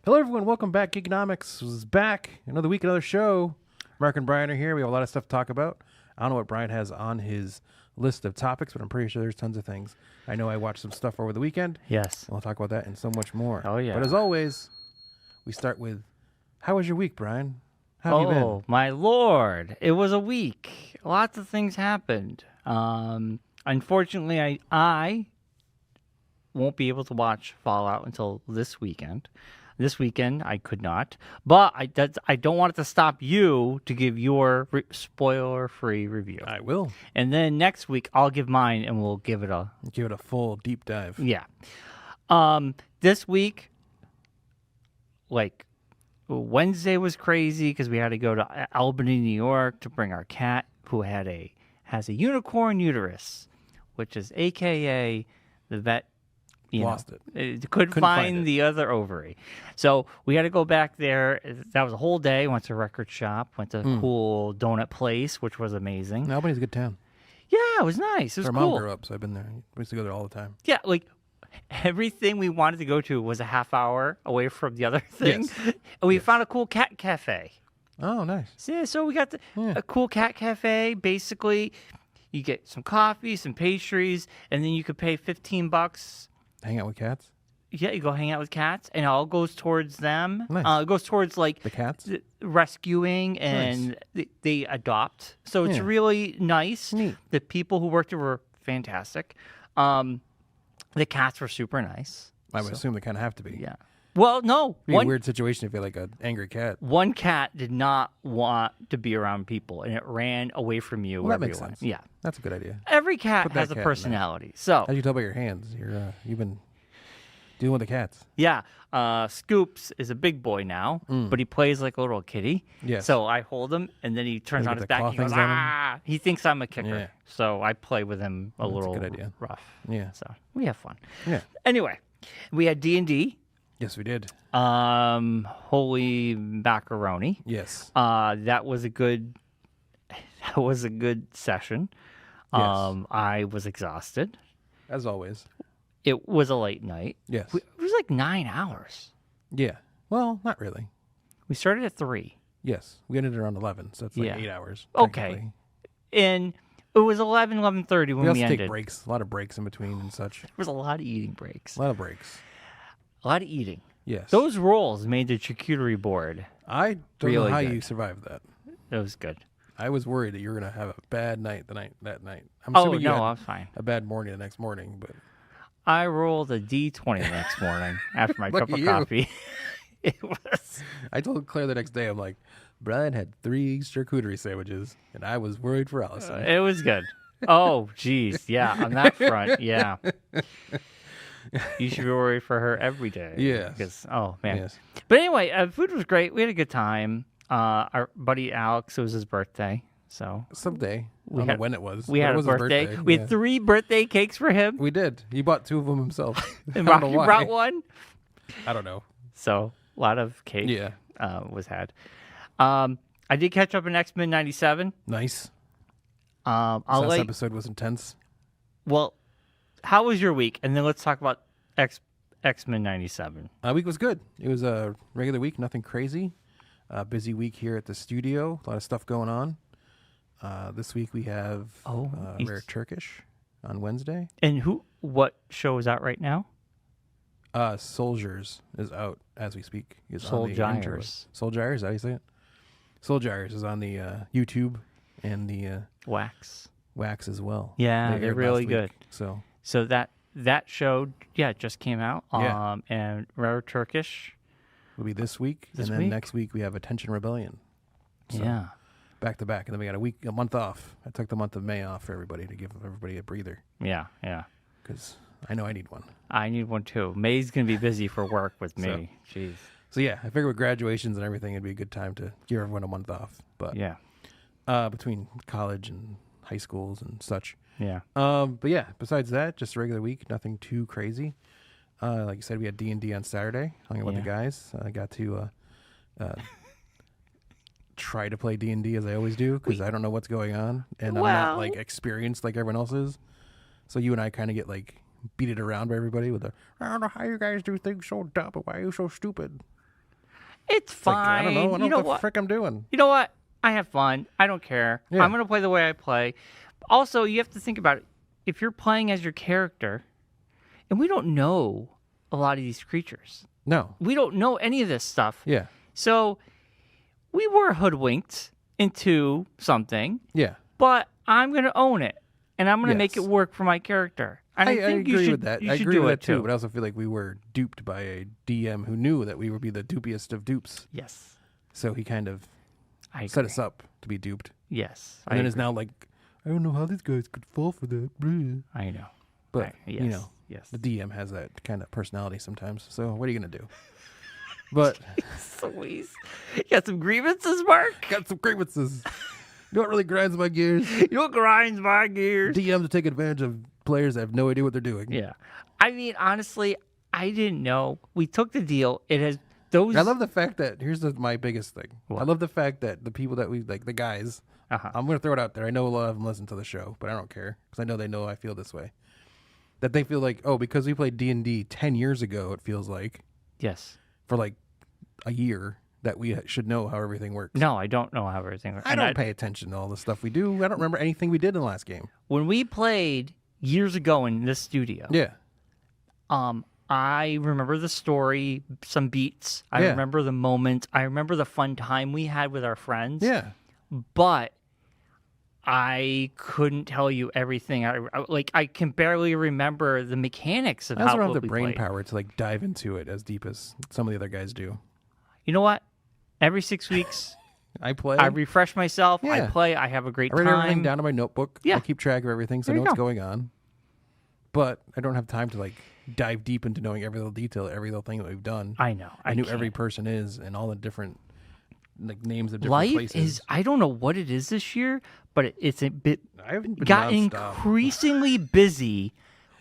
Hello, everyone. Welcome back. Geekonomics is back. Another week, another show. Marc and Bryon are here. We have a lot of stuff to talk about. I don't know what Bryon has on his list of topics, but I'm pretty sure there's tons of things. I know I watched some stuff over the weekend. Yes. And we'll talk about that and so much more. Oh, yeah. But as always, we start with, how was your week, Bryon? How have you been? Oh, my Lord. It was a week. Lots of things happened. Unfortunately, I won't be able to watch Fallout until this weekend. This weekend, I could not. But I don't want it to stop you to give your spoiler-free review. I will. And then next week, I'll give mine, and we'll give it a full deep dive. Yeah. This week, Wednesday was crazy because we had to go to Albany, New York to bring our cat who has a unicorn uterus, which is AKA the vet Lost it. Couldn't find the other ovary. So we had to go back there. That was a whole day. Went to a record shop, went to a cool donut place, which was amazing. Albany's a good town. Yeah, it was nice. It was Our cool. mom grew up, so I've been there. We used to go there all the time. Yeah, everything we wanted to go to was a half hour away from the other thing. Yes. And we found a cool cat cafe. Oh, nice. So we got a cool cat cafe. Basically, you get some coffee, some pastries, and then you could pay $15. Hang out with cats? Yeah, you go hang out with cats, and it all goes towards them. Nice. It goes towards The cats? rescuing, and they adopt. So it's really nice. Neat. The people who worked there were fantastic. The cats were super nice. I would assume they kind of have to be. Yeah. Well, no. It'd be a weird situation if you had an angry cat. One cat did not want to be around people, and it ran away from you. Well, that makes sense. Yeah. That's a good idea. Every cat Put that has a cat in personality. So, how do you tell by your hands? You've been dealing with the cats. yeah. Scoops is a big boy now, but he plays like a little kitty. Yes. So I hold him, and then he turns You on get his the back claw and he goes, things on him? ah! He thinks I'm a kicker. Yeah. So I play with him a little good idea. rough. Yeah. So we have fun. Yeah. Anyway, we had D&D. Yes, we did. Holy macaroni. Yes. That was a good session. Yes. I was exhausted. As always. It was a late night. Yes. It was like 9 hours. Yeah. Well, not really. We started at 3. Yes. We ended around 11, so it's 8 hours. Okay. technically. And it was 11:30 when We also ended. take breaks. A lot of breaks in between and such. There was a lot of eating breaks. A lot of breaks. A lot of eating. Yes. Those rolls made the charcuterie board. I don't know really how good. you survived that. It was good. I was worried that you were going to have a bad night that night. I'm Oh, assuming you no, had I was fine. a bad morning the next morning, but I rolled a D20 the next morning after my Look cup at of you. coffee. It was... I told Claire the next day, I'm like, Bryon had 3 charcuterie sandwiches, and I was worried for Allison. It was good. Oh, geez. Yeah, on that front, yeah. You should be worried for her every day. Yes. Because, oh, man. Yes. But anyway, food was great. We had a good time. Our buddy Alex, it was his birthday. So Someday. I don't know when it was. we but had it a was his birthday. We had 3 birthday cakes for him. We did. He bought 2 of them himself. And I don't know Rocky why. brought one. I don't know. So a lot of cake Yeah. was had. I did catch up in X-Men 97. Nice. I'll Last let episode was intense. Well, how was your week? And then let's talk about X-Men 97. Week was good. It was a regular week, nothing crazy. Busy week here at the studio. A lot of stuff going on. This week we have Rare Turkish on Wednesday. And what show is out right now? Soldiers is out as we speak. Soldiers. Soldiers, is that how you say it? Soldiers is on the YouTube and the Wax as well. Yeah, They they're aired really last good. week, So that show, just came out. Yeah. And Rare Turkish. Will be this week. And then next week we have Attention Rebellion. So, yeah. back to back. And then we got a month off. I took the month of May off for everybody to give everybody a breather. Yeah. Because I know I need one. I need one too. May's going to be busy for work with me. Jeez. So yeah, I figure with graduations and everything, it'd be a good time to give everyone a month off. But Yeah. Between college and high schools and such. Yeah. But yeah, besides that, just a regular week, nothing too crazy. Like you said, we had D&D on Saturday. Hung out with the guys. I got to try to play D&D as I always do because I don't know what's going on and I'm not experienced like everyone else is. So you and I kind of get beat it around by everybody with I don't know how you guys do things so dumb, but why are you so stupid? It's It's like, fine. I don't know. I don't You know know what what? the frick I'm doing. You know what? I have fun. I don't care. Yeah. I'm going to play the way I play. Also, you have to think about it. If you're playing as your character, and we don't know a lot of these creatures, No. we don't know any of this stuff. Yeah. So we were hoodwinked into something, Yeah. but I'm going to own it, and I'm going to make it Yes. work for my character. And I think you agree should, with that. You I should agree do with it that too. But I also feel like we were duped by a DM who knew that we would be the dupiest of dupes. Yes. So he kind of I set agree. us up to be duped. Yes. And then is now like, I don't know how these guys could fall for that. I know. But, yes. you know, Yes. the DM has that kind of personality sometimes. So what are you going to do? But Louise. You got some grievances, Mark? got some grievances. You know what really grinds my gears? You know what grinds my gears? DMs to take advantage of players that have no idea what they're doing. Yeah. I mean, honestly, I didn't know. We took the deal. It has those. I love the fact that my biggest thing. What? I love the fact that the people that we like, the guys. Uh-huh. I'm going to throw it out there. I know a lot of them listen to the show, but I don't care because I know they know I feel this way. That they feel like, oh, because we played D&D 10 years ago, it feels like Yes. for like a year that we should know how everything works. No, I don't know how everything works. I don't pay attention to all the stuff we do. I don't remember anything we did in the last game. When we played years ago in this studio, Yeah. I remember the story, some beats. I Yeah. remember the moments. I remember the fun time we had with our friends. Yeah. But I couldn't tell you everything. I can barely remember the mechanics of I also how don't have what the we brain played. power to like dive into it as deep as some of the other guys do. You know what? Every 6 weeks, I play. I refresh myself. I Yeah. play. I have a great I write everything time. down in my notebook. Yeah. I keep track of everything so I There know you what's go. going on. But I don't have time to like dive deep into knowing every little detail, every little thing that we've done. I know. I knew can't. every person is and all the different like names of different Life places. is. I don't know what it is this year, but it's a bit I've been got nonstop. increasingly busy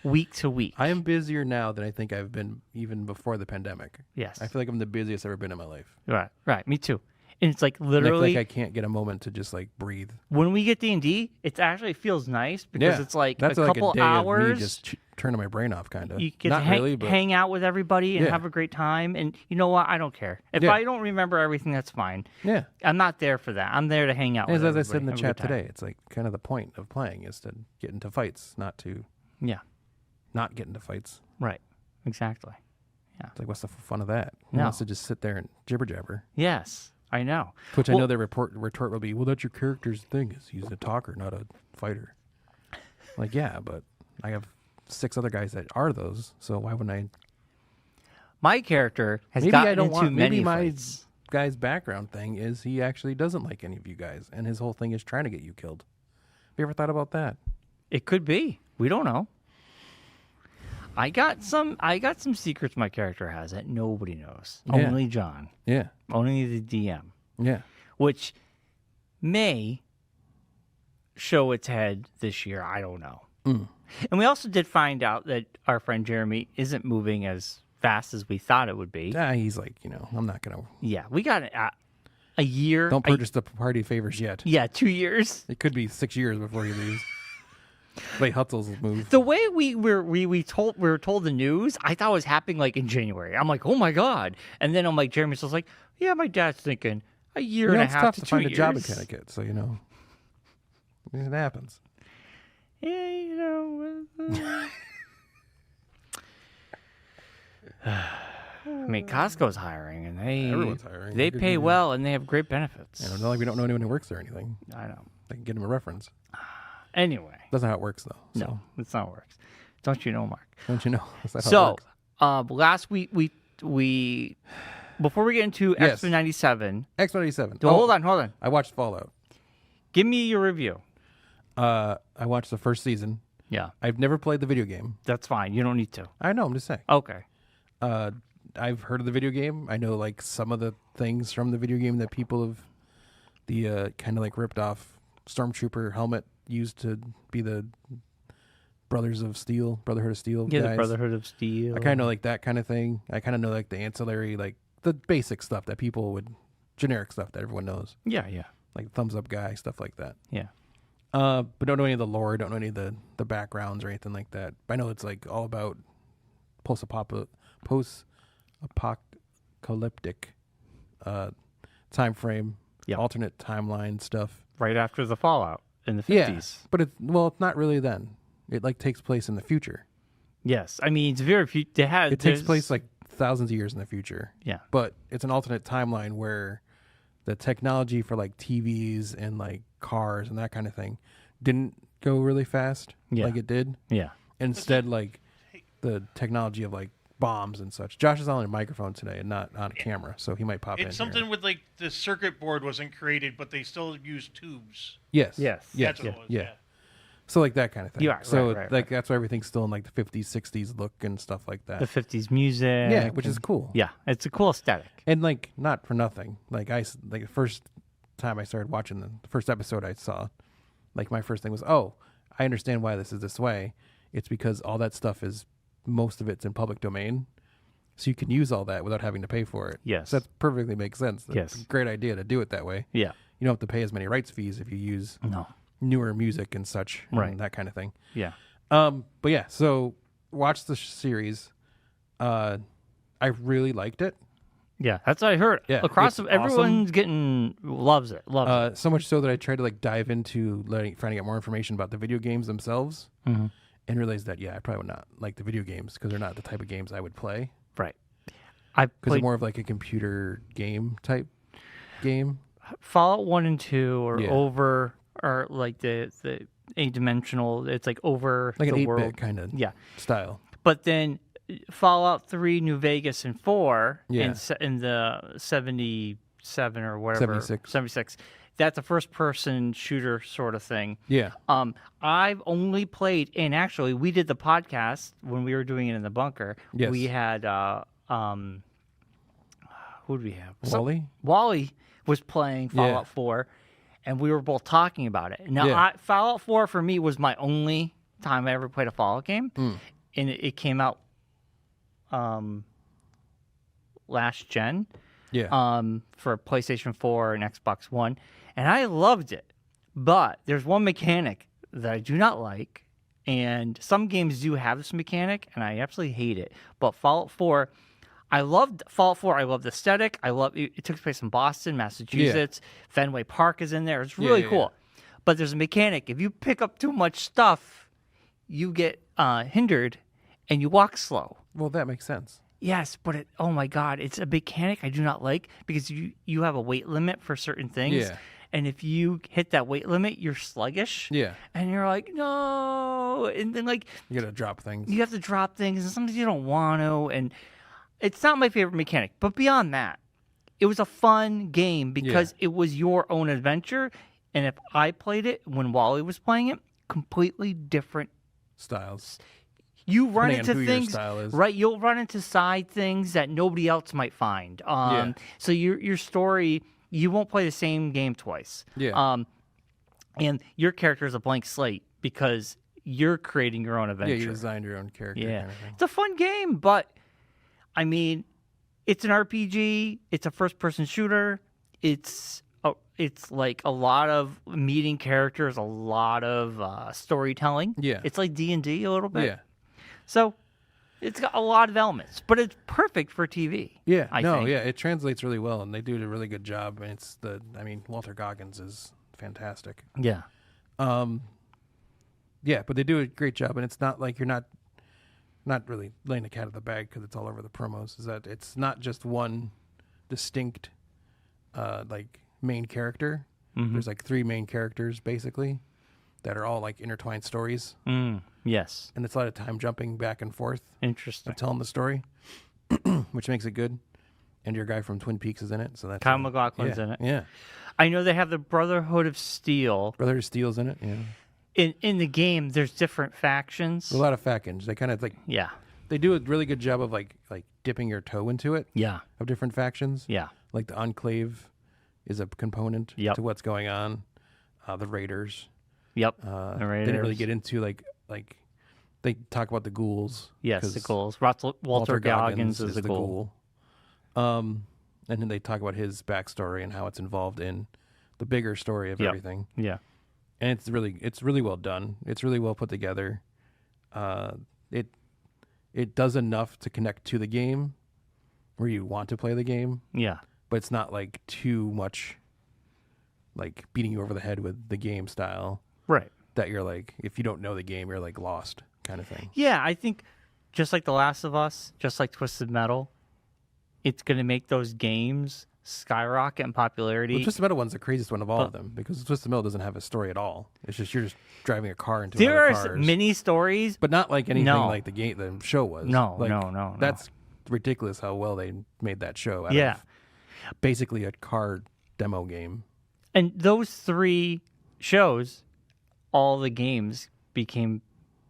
week to week. I am busier now than I think I've been even before the pandemic. Yes. I feel like I'm the busiest I've ever been in my life. Right. Right. Me too. And it's like And I feel literally like I can't get a moment to just like breathe. when we get D&D, it actually feels nice because it's like that's a like couple a day hours. of me just turning my brain off, kind of. You get Not to hang, really, but hang out with everybody and Yeah. have a great time. And you know what? I don't care. If Yeah. I don't remember everything, that's fine. yeah. I'm not there for that. I'm there to hang out As with I said in the everybody, chat have a good time. today, it's like kind of the point of playing is to get into fights, not to Yeah. not get into fights. Right. Exactly. It's like, what's the fun of that? Who No. wants to just sit there and jibber jabber? Yes. I know. Which I Well- know their retort will be, well, that's your character's thing, is he's a talker, not a fighter. Like, yeah, but I have 6 other guys that are those, so why wouldn't I? My character has Maybe gotten I don't into want. many Maybe my fights. guy's background thing is he actually doesn't like any of you guys, and his whole thing is trying to get you killed. Have you ever thought about that? It could be. We don't know. I got some secrets my character has that nobody knows. Yeah. Only John. Yeah, Only the DM. yeah, Which may show its head this year. I don't know. Mm. And we also did find out that our friend Jeremy isn't moving as fast as we thought it would be. He's like, I'm not gonna. Yeah, we got a year. Don't purchase the party favors yet. Yeah, 2 years. It could be 6 years before he leaves. Wait, Hutzel's move. The way we were told the news, I thought it was happening like in January. I'm like, oh my god! And then I'm like, Jeremy's just like, yeah, my dad's thinking a year and a It's half tough to to 2 find years. a job in Connecticut, so it happens. Yeah, you know. I mean, Costco's hiring, and Everyone's hiring. They Good pay for you. well, and they have great benefits. And it's not like we don't know anyone who works there or anything. I know. They can get him a reference. Anyway, That's not how it works, though. So. no, that's not how it works. Don't you know, Mark? Don't you know? That's not how it So, works. last week we before we get into Yes. X-Men 97. X97. So hold on. I watched Fallout. Give me your review. I watched the first season. Yeah, I've never played the video game. that's fine. You don't need to. I know, I'm just saying. Okay. I've heard of the video game. I know like some of the things from the video game that people have the kind of like ripped off Stormtrooper helmet used to be the Brotherhood of Steel Yeah, guys. the Brotherhood of Steel. I kind of know like that kind of thing. I kind of know like the ancillary, like the basic stuff that people would, generic stuff that everyone knows, Yeah. like thumbs up guy, stuff like that. Yeah. But don't know any of the lore, don't know any of the backgrounds or anything like that. But I know it's like all about post-apocalyptic time frame, Yep. alternate timeline stuff. Right after the Fallout in the 50s. Yeah, but it's not really then. It like takes place in the future. Yes. I mean, it's very few. It takes place like thousands of years in the future. Yeah. But it's an alternate timeline where the technology for like TVs and like cars and that kind of thing didn't go really fast like it did. Yeah. Instead, like the technology of like bombs and such. Josh is on a microphone today and not on a camera, so he might pop in. It's something here. with like the circuit board wasn't created, but they still use tubes. Yes. Yes. That's what it was. Yeah. So like that kind of thing. Yeah, so right. that's why everything's still in like the 50s, 60s look and stuff like that. The 50s music. Yeah, which is cool. Yeah. It's a cool aesthetic. And like not for nothing. Like the first time I started watching the first episode I saw, like my first thing was, oh, I understand why this is this way. It's because all that stuff most of it's in public domain. So you can use all that without having to pay for it. Yes. So that perfectly makes sense. That's Yes. a great idea to do it that way. Yeah. You don't have to pay as many rights fees if you use No. newer music and such, Right. and that kind of thing. Yeah. But yeah, so watch the series. I really liked it. Yeah. That's what I heard. Yeah, Across, it's everyone's loves it. Loves it. So much so that I tried to like dive into finding out more information about the video games themselves, Mm-hmm. and realized that I probably would not like the video games because they're not the type of games I would play. Right. I Because they're played more of like a computer game type game. Fallout 1 and 2 or Yeah. over, or like the eight-dimensional. It's like over Like the an 8-bit world. kind of Yeah. style. But then Fallout 3, New Vegas, and 4, Yeah. in the 77 or whatever, 76, that's a first-person shooter sort of thing. Yeah. I've only played, and actually, we did the podcast when we were doing it in the bunker. Yes. We had, who did we have? Wally? Wally was playing Fallout 4, and we were both talking about it. Now, Yeah. Fallout 4 for me was my only time I ever played a Fallout game, and it came out last gen Yeah. for PlayStation 4 and Xbox One, and I loved it. But there's one mechanic that I do not like, and some games do have this mechanic, and I absolutely hate it. But Fallout 4, I loved Fallout 4. I loved the aesthetic. I love it. It took place in Boston, Massachusetts. Fenway Park is in there. It's really cool. But there's a mechanic. If you pick up too much stuff, you get hindered, and you walk slow. Well, that makes sense. Yes, but oh my God, it's a mechanic I do not like because you have a weight limit for certain things. Yeah. And if you hit that weight limit, you're sluggish. Yeah. And you're like, no. And then like You gotta drop things. you have to drop things, and sometimes you don't want to. And it's not my favorite mechanic. But beyond that, it was a fun game because it was your own adventure. And if I played it when Wally was playing it, completely different. Styles. You run Depending on into who your things, style is. right? You'll run into side things that nobody else might find. So your story, you won't play the same game twice. Yeah. And your character is a blank slate because you're creating your own adventure. Yeah, you designed your own character. Yeah. Kind of thing. It's a fun game, but I mean, it's an RPG. It's a first-person shooter. It's like a lot of meeting characters, a lot of storytelling. Yeah. It's like D&D a little bit. Yeah. So it's got a lot of elements, but it's perfect for TV. Yeah. I think. It translates really well, and they do a really good job. And Walter Goggins is fantastic. Yeah. Yeah, but they do a great job, and it's not like you're not really laying the cat out of the bag because it's all over the promos. Is that it's not just one distinct like main character. Mm-hmm. There's like 3 main characters basically that are all like intertwined stories, Yes. and it's a lot of time jumping back and forth Interesting. of telling the story, which makes it good. And your guy from Twin Peaks is in it, so that's Kyle MacLachlan's yeah, in it. Yeah, I know they have the Brotherhood of Steel. Brother Steele's in it. Yeah, In the game, there's different factions. a lot of factions. They kind of like Yeah. they do a really good job of like dipping your toe into it. Yeah. Of different factions. Yeah. Like the Enclave is a component Yep. to what's going on. The Raiders. Yep. They the didn't really Raiders. get into like they talk about the ghouls. Yes, 'cause the ghouls. Walter Goggins is the ghoul. And then they talk about his backstory and how it's involved in the bigger story of Yep. everything. Yeah. And it's really well done. It's really well put together. It does enough to connect to the game where you want to play the game. Yeah. but it's not like too much like beating you over the head with the game style Right. that you're like, if you don't know the game, you're like lost kind of thing. Yeah, I think just like The Last of Us, just like Twisted Metal, it's going to make those games skyrocket in popularity. Well, Twisted Metal one's the craziest one of all of them because Twisted Metal doesn't have a story at all. It's just you're just driving a car into There another are cars, mini stories. but not like anything No. like the show was. No, Like, no. That's ridiculous how well they made that show. Out Yeah. of basically a car demo game. And those 3 shows, all the games became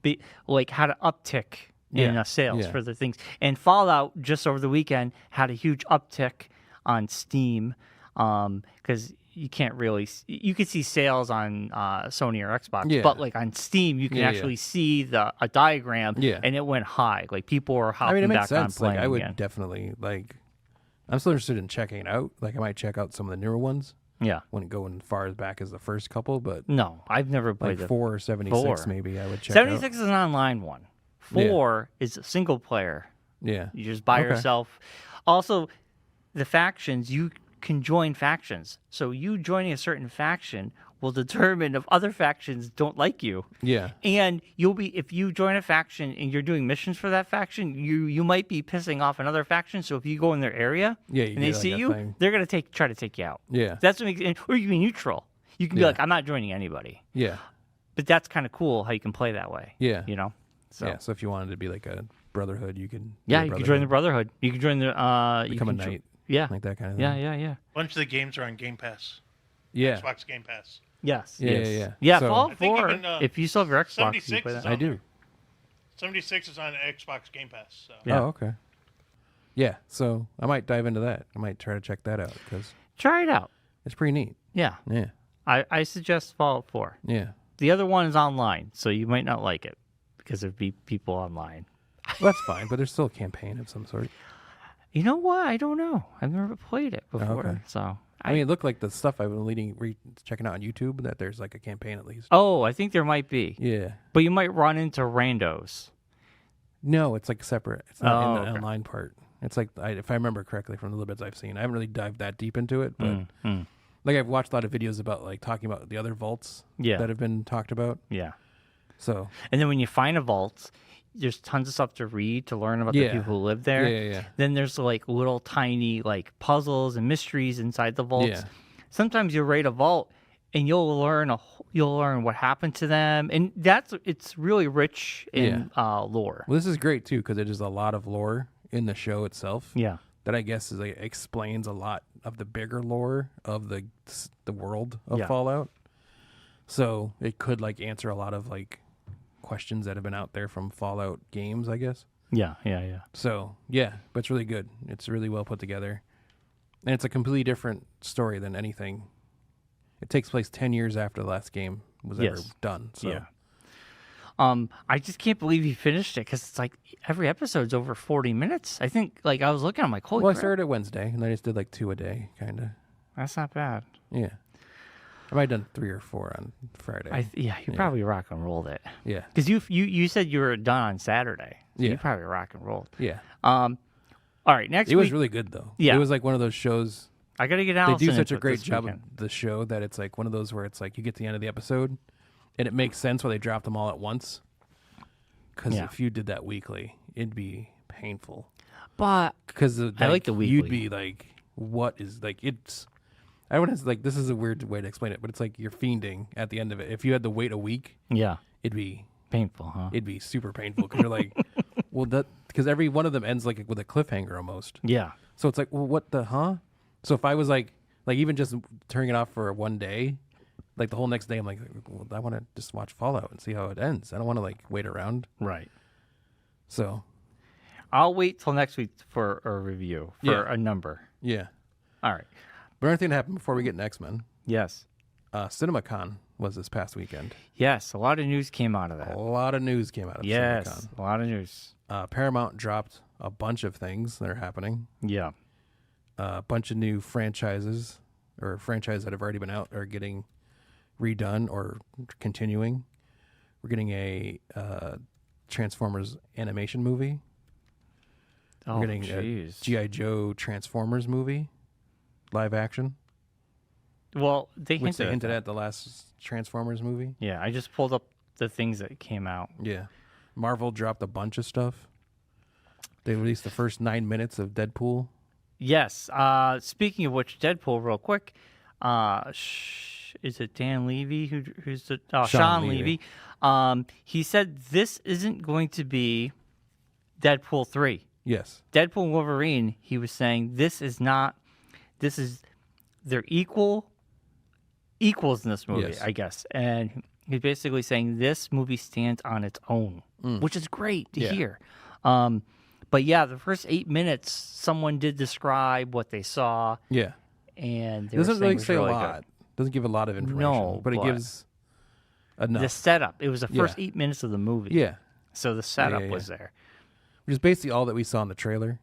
had an uptick in Yeah, sales yeah. for the things. And Fallout just over the weekend had a huge uptick on Steam because you can't really you can see sales on Sony or Xbox, Yeah. but like on Steam you can Yeah, actually see a diagram, Yeah. and it went high. Like people were I hopping mean, it makes back sense. on playing Like I would again. definitely like. I'm still interested in checking it out. Like I might check out some of the newer ones. Yeah. Wouldn't go as far as back as the first couple, but No, I've never played like it. 4 or 76 4. maybe I would check 76 out. is an online one. 4 is a single player. Yeah. You just by Okay. yourself. Also, the factions, you can join factions. So you joining a certain faction will determine if other factions don't like you. Yeah. And you'll be if you join a faction and you're doing missions for that faction, you might be pissing off another faction. So if you go in their area Yeah, you and they get, like, see a you, thing. they're gonna try to take you out. Yeah. That's what makes or you can be neutral. You can be Yeah. like, I'm not joining anybody. Yeah. But that's kind of cool how you can play that way. Yeah. You know? So Yeah. So if you wanted to be like a brotherhood, you could. yeah, you can join the Brotherhood. You can join the you Become a can knight. Yeah. Like that kind of thing. Yeah. A bunch of the games are on Game Pass. Yeah. Xbox Game Pass. Yes. Yeah, yes. yeah. Yeah, So- Fallout I think 4, even, if you still have your Xbox, you 76 play is that. on I do. there. 76 is on Xbox Game Pass. So. Yeah. Oh, okay. Yeah. So I might dive into that. I might try to check that out because Try it out. it's pretty neat. Yeah. Yeah. I suggest Fallout 4. Yeah. The other one is online, so you might not like it because there'd be people online. Well, that's fine, but there's still a campaign of some sort. You know what? I don't know. I've never played it before. okay. So I mean, it looked like the stuff I've been checking out on YouTube that there's like a campaign at least. Oh, I think there might be. Yeah. But you might run into randos. No, it's like separate. It's not in the okay. online part. It's like, if I remember correctly from the little bits I've seen, I haven't really dived that deep into it, but like I've watched a lot of videos about like talking about the other vaults Yeah. that have been talked about. Yeah. So And then when you find a vault, there's tons of stuff to read to learn about the Yeah. people who live there. Yeah. Then there's like little tiny like puzzles and mysteries inside the vaults. Yeah. Sometimes you'll raid a vault and you'll learn what happened to them, and it's really rich in lore. Well, this is great too because it is a lot of lore in the show itself. Yeah. That I guess is like, explains a lot of the bigger lore of the world of Yeah. Fallout. So it could like answer a lot of like questions that have been out there from Fallout games, I guess. Yeah. So yeah, but it's really good. It's really well put together, and it's a completely different story than anything. It takes place 10 years after the last game was ever Yes. done. So Yeah. I just can't believe he finished it because it's like every episode's over 40 minutes. I think like I was looking, I'm like, holy well, I crap, started it Wednesday, and I just did like 2 a day, kind of. that's not bad. Yeah, I might have done 3 or 4 on Friday. You probably rock and rolled it yeah, because you said you were done on Saturday. So Yeah. you probably rock and rolled. yeah. All right, next It week was really good though. Yeah. it was like one of those shows. I got to get They Allison do such into a it great this job weekend. of the show that it's like one of those where it's like you get to the end of the episode, and it makes sense why they dropped them all at once. Because Yeah. if you did that weekly, it'd be painful. But Because I like the weekly. You'd be like, "What is like?" It's. I want to like this is a weird way to explain it, but it's like you're fiending at the end of it. If you had to wait a week, yeah, it'd be painful, huh? super painful because you're like, well, that because every one of them ends like with a cliffhanger almost. Yeah. So it's like, well, what the So if I was like even just turning it off for one day, like the whole next day, I'm like, well, I want to just watch Fallout and see how it ends. I don't want to like wait around. Right. So I'll wait till next week for a review for Yeah. a number. yeah. All right. But another thing that happened before we get to X-Men, Yes. CinemaCon was this past weekend. Yes. A lot of news came out of that. A lot of news came out of Yes. CinemaCon. A lot of news. Paramount dropped a bunch of things that are happening. Yeah. A bunch of new franchises or franchises that have already been out are getting redone or continuing. We're getting a Transformers animation movie. Oh, We're getting a jeez. G.I. Joe Transformers movie. live action, Well, they which they hinted that. at the last Transformers movie. Yeah, I just pulled up the things that came out. Yeah. Marvel dropped a bunch of stuff. They released the first 9 minutes of Deadpool. Yes. Speaking of which, Deadpool, real quick. Is it Dan Levy who's the Sean Levy? He said this isn't going to be Deadpool 3. Yes. Deadpool and Wolverine. He was saying this is not. This is they're equals in this movie, Yes. I guess, and he's basically saying this movie stands on its own, which is great to hear. But yeah, the first 8 minutes, someone did describe what they saw, Yeah. and they It doesn't were saying really it was say a really lot. good. Doesn't give a lot of information. No, but it but gives enough. The setup. It was the first Yeah. 8 minutes of the movie. Yeah. So the setup yeah. was there, Which is basically all that we saw in the trailer,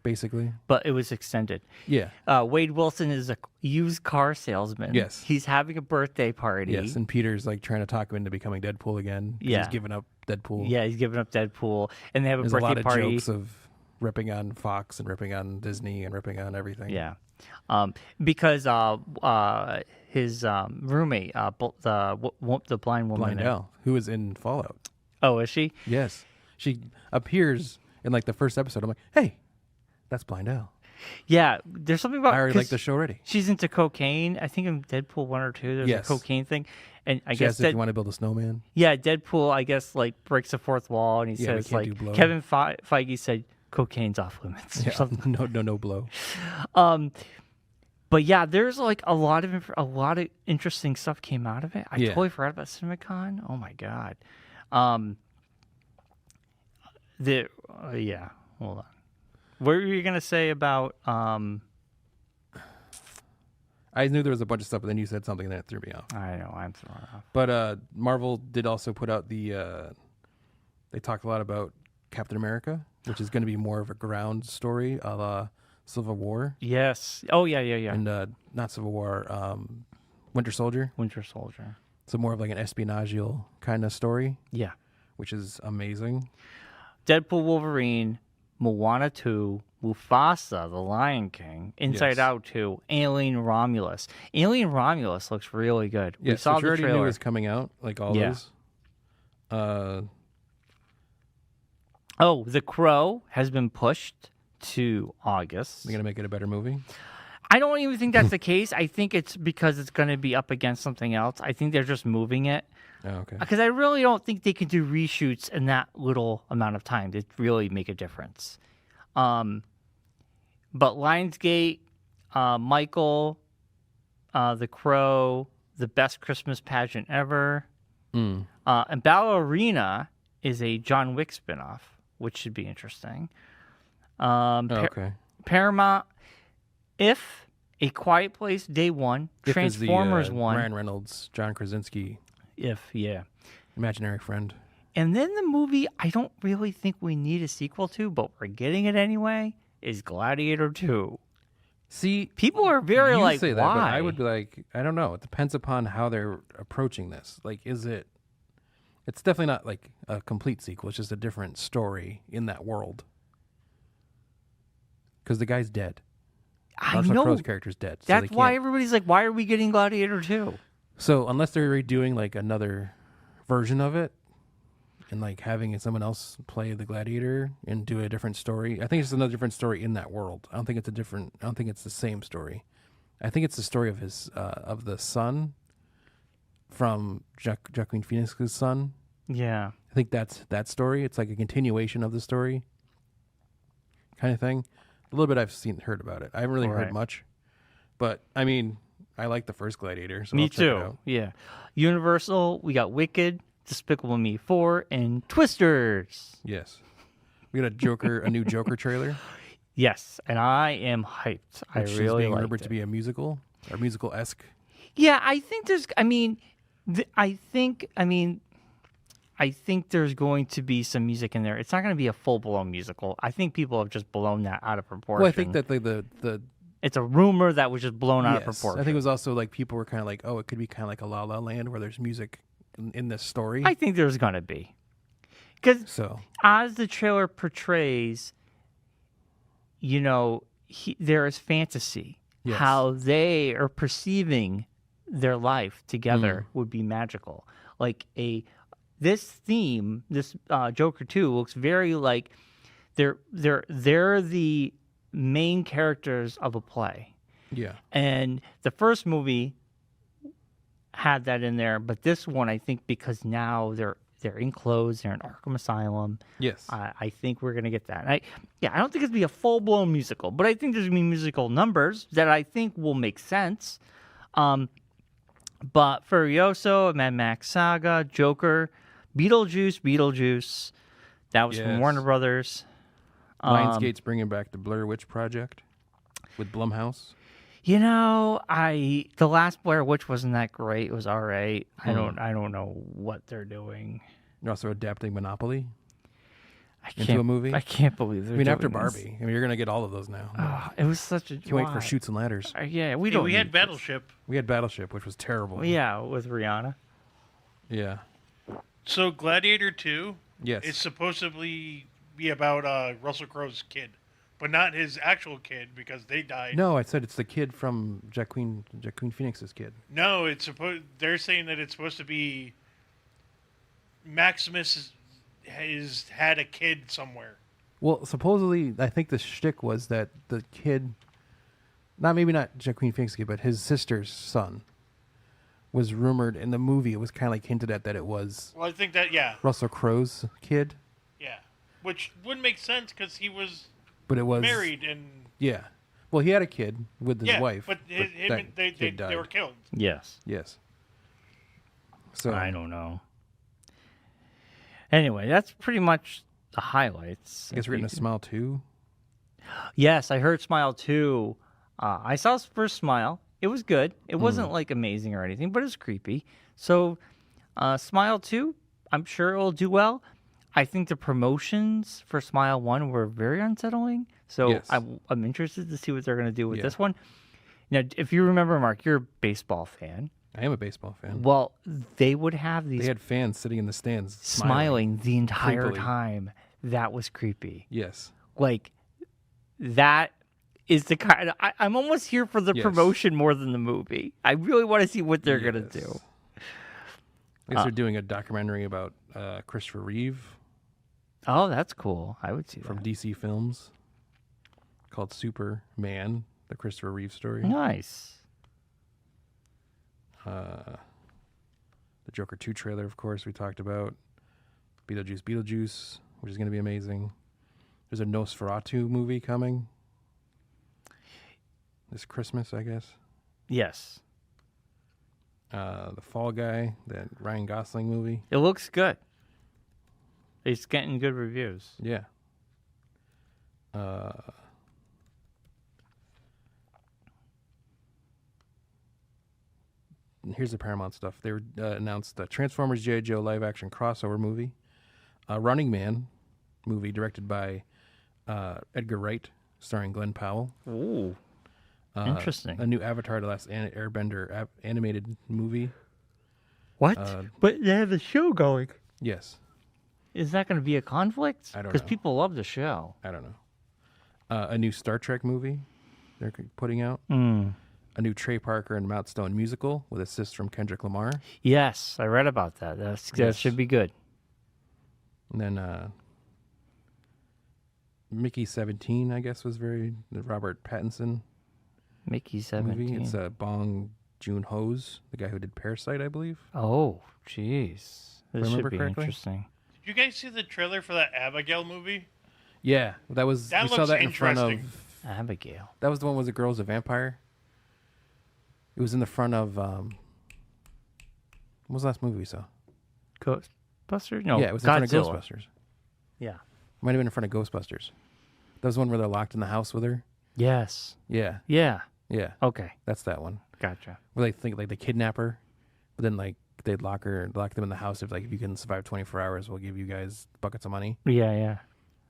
basically. but it was extended. Yeah. Wade Wilson is a used car salesman. Yes. He's having a birthday party. Yes. And Peter's like trying to talk him into becoming Deadpool again. 'Cause Yeah. He's giving up Deadpool. Yeah, he's giving up Deadpool, and they have a There's a birthday lot of party. jokes of ripping on Fox and ripping on Disney and ripping on everything. Yeah, because his roommate, the blind woman. Blindell, who was in Fallout. Oh, is she? Yes. She appears in like the first episode. I'm like, hey, that's Blindell. Yeah, there's something about. I already 'cause like the show already. She's into cocaine. I think in Deadpool 1 or 2, there's Yes. a cocaine thing, and I She guess asked if you want to build a snowman. yeah, Deadpool, I guess, like breaks the fourth wall, and he Yeah, we says can't like do blow. Kevin Feige said cocaine's off limits or something. No blow. But yeah, there's like a lot of interesting stuff came out of it. I Yeah. totally forgot about CinemaCon. Oh my god. Yeah. Hold on. What were you gonna say about? I knew there was a bunch of stuff, but then you said something that threw me off. I know I'm thrown off. But Marvel did also put out the. They talked a lot about Captain America, which is going to be more of a ground story, a la Civil War, Yes. Oh yeah. and not Civil War, Winter Soldier. Winter Soldier. So more of like an espionageal kind of story, Yeah. which is amazing. Deadpool, Wolverine, Moana 2, Mufasa, The Lion King, Inside Yes. Out 2, Alien Romulus. Alien Romulus looks really good. Yeah, We saw which we the already knew trailer. was coming out, like all Yeah. those. Oh, The Crow has been pushed to August. They're gonna make it a better movie. I don't even think that's the case. I think it's because it's going to be up against something else. I think they're just moving it. Oh, okay. Because I really don't think they can do reshoots in that little amount of time to really make a difference. But Lionsgate, Michael, The Crow, The Best Christmas Pageant Ever, and Ballerina is a John Wick spinoff, which should be interesting. Okay. Paramount, If, A Quiet Place, Day One, If Transformers is the, 1, Ryan Reynolds, John Krasinski, If, yeah. imaginary friend. And then the movie I don't really think we need a sequel to, but we're getting it anyway, is Gladiator 2. See, People are very you like, say that, why? but I would be like, I don't know. It depends upon how they're approaching this. Like, is it? It's definitely not like a complete sequel. It's just a different story in that world. Because the guy's dead. I Russell know. Crowe's character's dead. So That's they why can't- everybody's like, why are we getting Gladiator 2? So unless they're redoing like another version of it, and like having someone else play the gladiator and do a different story, I think it's another different story in that world. I don't think it's the same story. I think it's the story of his of the son from Joaquin Phoenix's son. Yeah. I think that's that story. It's like a continuation of the story, kind of thing. A little bit I've heard about it. I haven't really Right. heard much, but I mean, I like the first Gladiator. So Me I'll check it too. out. Yeah. Universal, we got Wicked, Despicable Me 4, and Twisters. Yes, we got a new Joker trailer. Yes, and I am hyped. I Which is really being like rumored it. to be a musical or musical-esque. Yeah, I think there's. I mean, I think there's going to be some music in there. It's not going to be a full-blown musical. I think people have just blown that out of proportion. Well, I think that the it's a rumor that was just blown out of yes, proportion. I think it was also like people were kind of like, oh, it could be kind of like a La La Land where there's music in this story. I think there's going to be, because So as the trailer portrays, there is fantasy Yes. how they are perceiving their life together would be magical. Like this theme, this Joker 2 looks very like they're the main characters of a play. Yeah. And the first movie had that in there, but this one, I think, because now they're in clothes, they're in Arkham Asylum. Yes. I think we're gonna get that. And I don't think it's gonna be a full blown musical, but I think there's gonna be musical numbers that I think will make sense. But Furioso, Mad Max Saga, Joker, Beetlejuice, that was from Yes. Warner Brothers. Lionsgate's bringing back the Blair Witch Project with Blumhouse. You know, the last Blair Witch wasn't that great. It was all right. I don't know what they're doing. They're also adapting Monopoly I into can't a movie. I can't believe they're I mean, after doing this. Barbie, I mean, you're gonna get all of those now. It was such a Can't wait for why? Shoots and Ladders. Yeah, we Hey, don't. we had need Battleship. We had Battleship, which was terrible. this. Yeah, with Rihanna. Yeah. So Gladiator 2 Yes. is supposedly be about Russell Crowe's kid, but not his actual kid because they died. No, I said it's the kid from Joaquin Phoenix's kid. No, it's supposed. They're saying that it's supposed to be Maximus has had a kid somewhere. Well, supposedly, I think the shtick was that the kid, maybe not Joaquin Phoenix's kid, but his sister's son, was rumored in the movie. It was kind of like hinted at that it was Well, I think that Russell Crowe's kid, yeah, which would make sense because he was but it was married and Yeah. Well, he had a kid with his wife. but him, that kid they were died. killed. Yes. Yes. So I don't know. Anyway, that's pretty much the highlights. I guess we're getting a Smile 2. Yes, I heard Smile 2. I saw first Smile. It was good. It wasn't like amazing or anything, but it's creepy. So, Smile 2, I'm sure it will do well. I think the promotions for Smile 1 were very unsettling. So Yes. I'm interested to see what they're going to do with Yeah. this one. Now, if you remember, Mark, you're a baseball fan. I am a baseball fan. Well, they would have these They had fans sitting in the stands smiling the entire creepily. time. That was creepy. Yes. Like, that is the kind of, I'm almost here for the Yes. promotion more than the movie. I really want to see what they're going to do. I guess they're doing a documentary about Christopher Reeve Oh, that's cool. I would see from that. DC Films called Superman, the Christopher Reeve story. Nice. The Joker 2 trailer, of course, we talked about. Beetlejuice, which is going to be amazing. There's a Nosferatu movie coming this Christmas, I guess. Yes. The Fall Guy, that Ryan Gosling movie. It looks good. It's getting good reviews. Yeah. Here's the Paramount stuff. They announced the Transformers G.I. Joe live-action crossover movie, a Running Man movie directed by Edgar Wright, starring Glenn Powell. Ooh. Interesting. A new Avatar: The Last Airbender animated movie. What? But they have the show going. Yes. Is that going to be a conflict? I don't Because know. people love the show. I don't know. A new Star Trek movie they're putting out. A new Trey Parker and Mount Stone musical with assists from Kendrick Lamar. Yes, I read about that. That Yes. should be good. And then Mickey 17, I guess, was the Robert Pattinson Mickey 17. movie. It's Bong Joon-ho's, the guy who did Parasite, I believe. Oh, jeez. This Remember should be correctly? interesting. Did you guys see the trailer for that Abigail movie? Yeah, that That we saw looks that in front of. interesting. Abigail. That was the one with the girl's a vampire. It was in the front of. What was the last movie we saw? Ghostbusters? No, Yeah, it was in front of Godzilla. Ghostbusters. Yeah. Might have been in front of Ghostbusters. That was the one where they're locked in the house with her. Yes. Yeah, Yeah. yeah, Okay. that's that one. Gotcha. Where they think like they kidnap her, but then like they'd lock them in the house if you can survive 24 hours, we'll give you guys buckets of money. Yeah, yeah.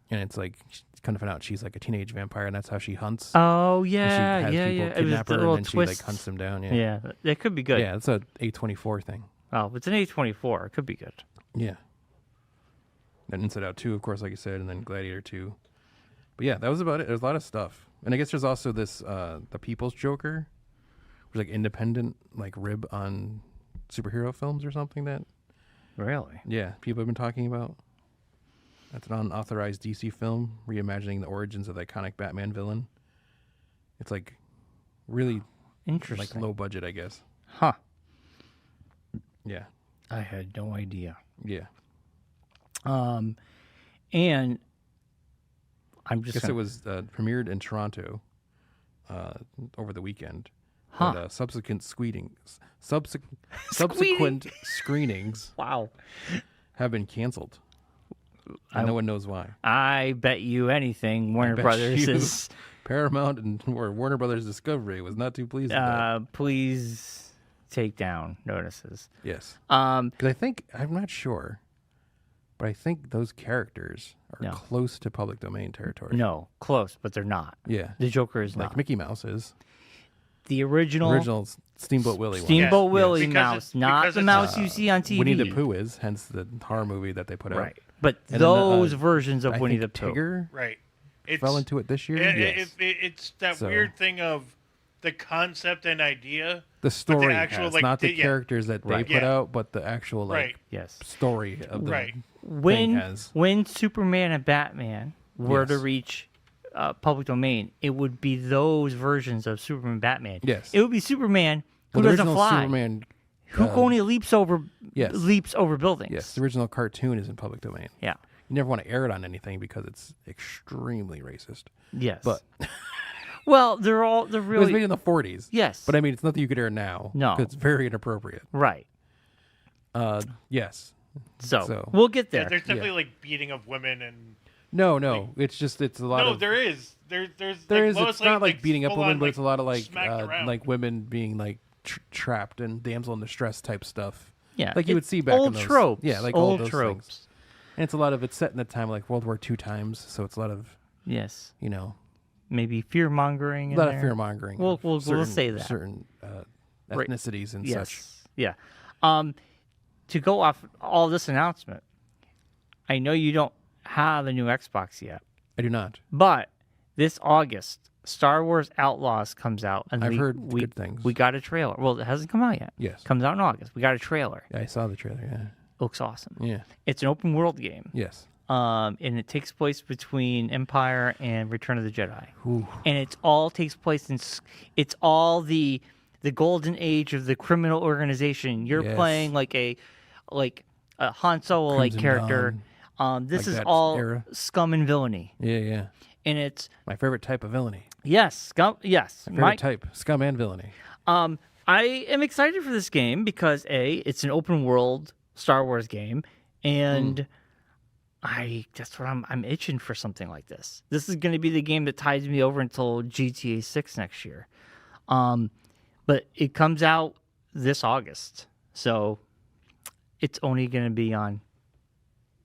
And it's like kind of find out she's like a teenage vampire, and that's how she hunts. Oh, And yeah, she has yeah, people yeah. It was kidnap the her, little and then she like twists. hunts them down. Yeah, Yeah, that could be good. yeah. It's a A24 thing. Oh, it's an A24. It could be good. Yeah. Then Inside Out 2, of course, like you said, and then Gladiator 2. But yeah, that was about it. There's a lot of stuff. And I guess there's also this the People's Joker, which is like independent like rib on superhero films or something that Really? people have been talking about. That's an unauthorized DC film reimagining the origins of the iconic Batman villain. It's like really Interesting. like low budget, I guess. Huh. Yeah. I had no idea. Yeah. And I'm I just guess gonna, it was premiered in Toronto over the weekend. Huh. But subsequent subsequent screenings wow. have been canceled. And no one knows why. I bet you anything Warner bet Brothers you is Paramount and or Warner Brothers Discovery was not too pleased with that. please take down notices. Yes. Um Because I think, I'm not sure, but I think those characters are No. close to public domain territory. no, close, but they're not. Yeah. The Joker is Like not. Mickey Mouse is. The original Steamboat Willie one. Steamboat Yes. Willie Because mouse, it's- not because the it's, mouse you see on TV. Winnie the Pooh is, hence the horror movie that they put out. Right. But And then those the, versions of I Winnie the think Pooh. Tigger Right. It's, fell into it this year. It's that So- weird thing of the concept and idea. The story actual, has, like, not the yeah. characters that they Right. put Yeah. out, but the actual like Right. Yes. story of the Right. thing When has. Superman and Batman were to Yes. reach public domain, it would be those versions of Superman and Batman. Yes. It would be Superman who Well, the doesn't original fly, Superman. who only leaps over yes. buildings. Yes, the original cartoon is in public domain. Yeah. You never want to air it on anything because it's extremely racist. Yes. But well, they're it was really made in the 40s. yes. But I mean, it's nothing you could air now. No. 'cause it's very inappropriate. right. Yes. So we'll get Yeah, there. there's definitely like beating of women and No. It's just it's a lot no, of there is. There's there like, is. Lois It's not Lane, like beating up full-on, women, but it's a lot of smacked around. like women being like trapped and damsel in distress type stuff. Yeah, like you would it's see back old in those tropes. Yeah, like old all those tropes. things. And it's a lot of it's set in the time like World War II times, so it's a lot of Yes. maybe Fear mongering. a lot of fear mongering. We'll say that. certain Right. ethnicities and Yes. such. Yeah. To go off all this announcement, I know you don't have a new Xbox yet, I do not. but this August, Star Wars Outlaws comes out, and I've heard we, good things. We got a trailer. Well, it hasn't come out yet. Yes. Comes out in August. We got a trailer. Yeah, I saw the trailer. Looks awesome. Yeah. It's an open world game. Yes. And it takes place between Empire and Return of the Jedi. Ooh. And it all takes place in it's all the golden age of the criminal organization. You're Yes. playing like a Han Solo like Crimson character. This Like is that all era. scum and villainy, Yeah. and it's My favorite type of villainy. yes, scum. Yes, My favorite type, scum and villainy. I am excited for this game because it's an open world Star Wars game, and that's what I'm itching for something like this. This is going to be the game that ties me over until GTA 6 next year. But it comes out this August, so it's only going to be on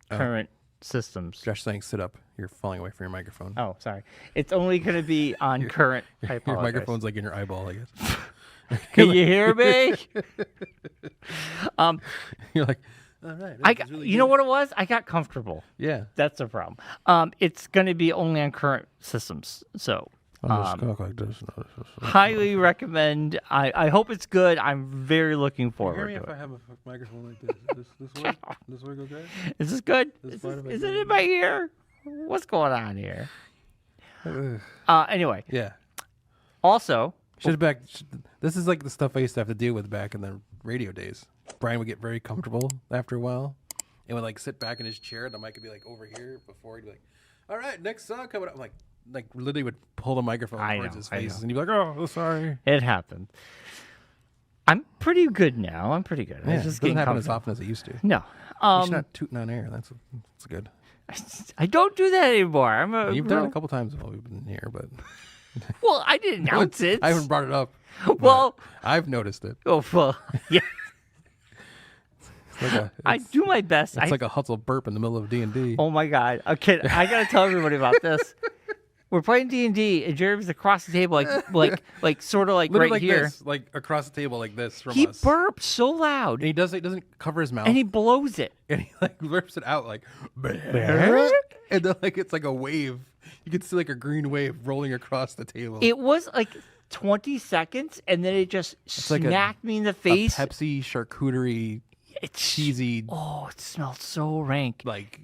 current systems. Josh saying, sit up. You're falling away from your microphone. Oh, sorry. It's only going to be on current. I Your apologize. microphone's like in your eyeball, I guess. Can you hear me? You're like, all right. I got, you know what it was? I got comfortable. Yeah. That's the problem. It's going to be only on current systems, so I'll just talk like this. highly recommend. I hope it's good. I'm very looking forward Hear me to if I it. have a microphone like this. This work? This work okay? Is this good? This Is, part of it is it good? in my ear? What's going on here? Anyway, Yeah. also, This is like the stuff I used to have to deal with back in the radio days. Brian would get very comfortable after a while and would like sit back in his chair and the mic would be like over here before he'd be like, all right, next song coming up. I'm like literally would pull the microphone I towards know, his I face know. and he'd be like, oh, sorry. it happened. I'm pretty good now. I'm pretty good. Yeah, I it just doesn't getting happen as comfortable. often as it used to. No. You're not tooting on air. That's good. I don't do that anymore. I'm a You've done it a couple times while we've been here, but well, I didn't announce it. I haven't brought it up. Well, I've noticed it. oh, well, yeah. It's like I do my best. It's like a hustle burp in the middle of D&D. Oh my god! Okay, I gotta tell everybody about this. We're playing D&D, and Jeremy's across the table, like sort of like Literally right like here. this, like across the table like this from He us. burps so loud, And he doesn't cover his mouth. and he blows it. and he like rips it out like and then like it's like a wave You could see like a green wave rolling across the table. It was like 20 seconds, and then it just like smacked me in the a face. Pepsi charcuterie It's cheesy Oh, it smelled so rank. like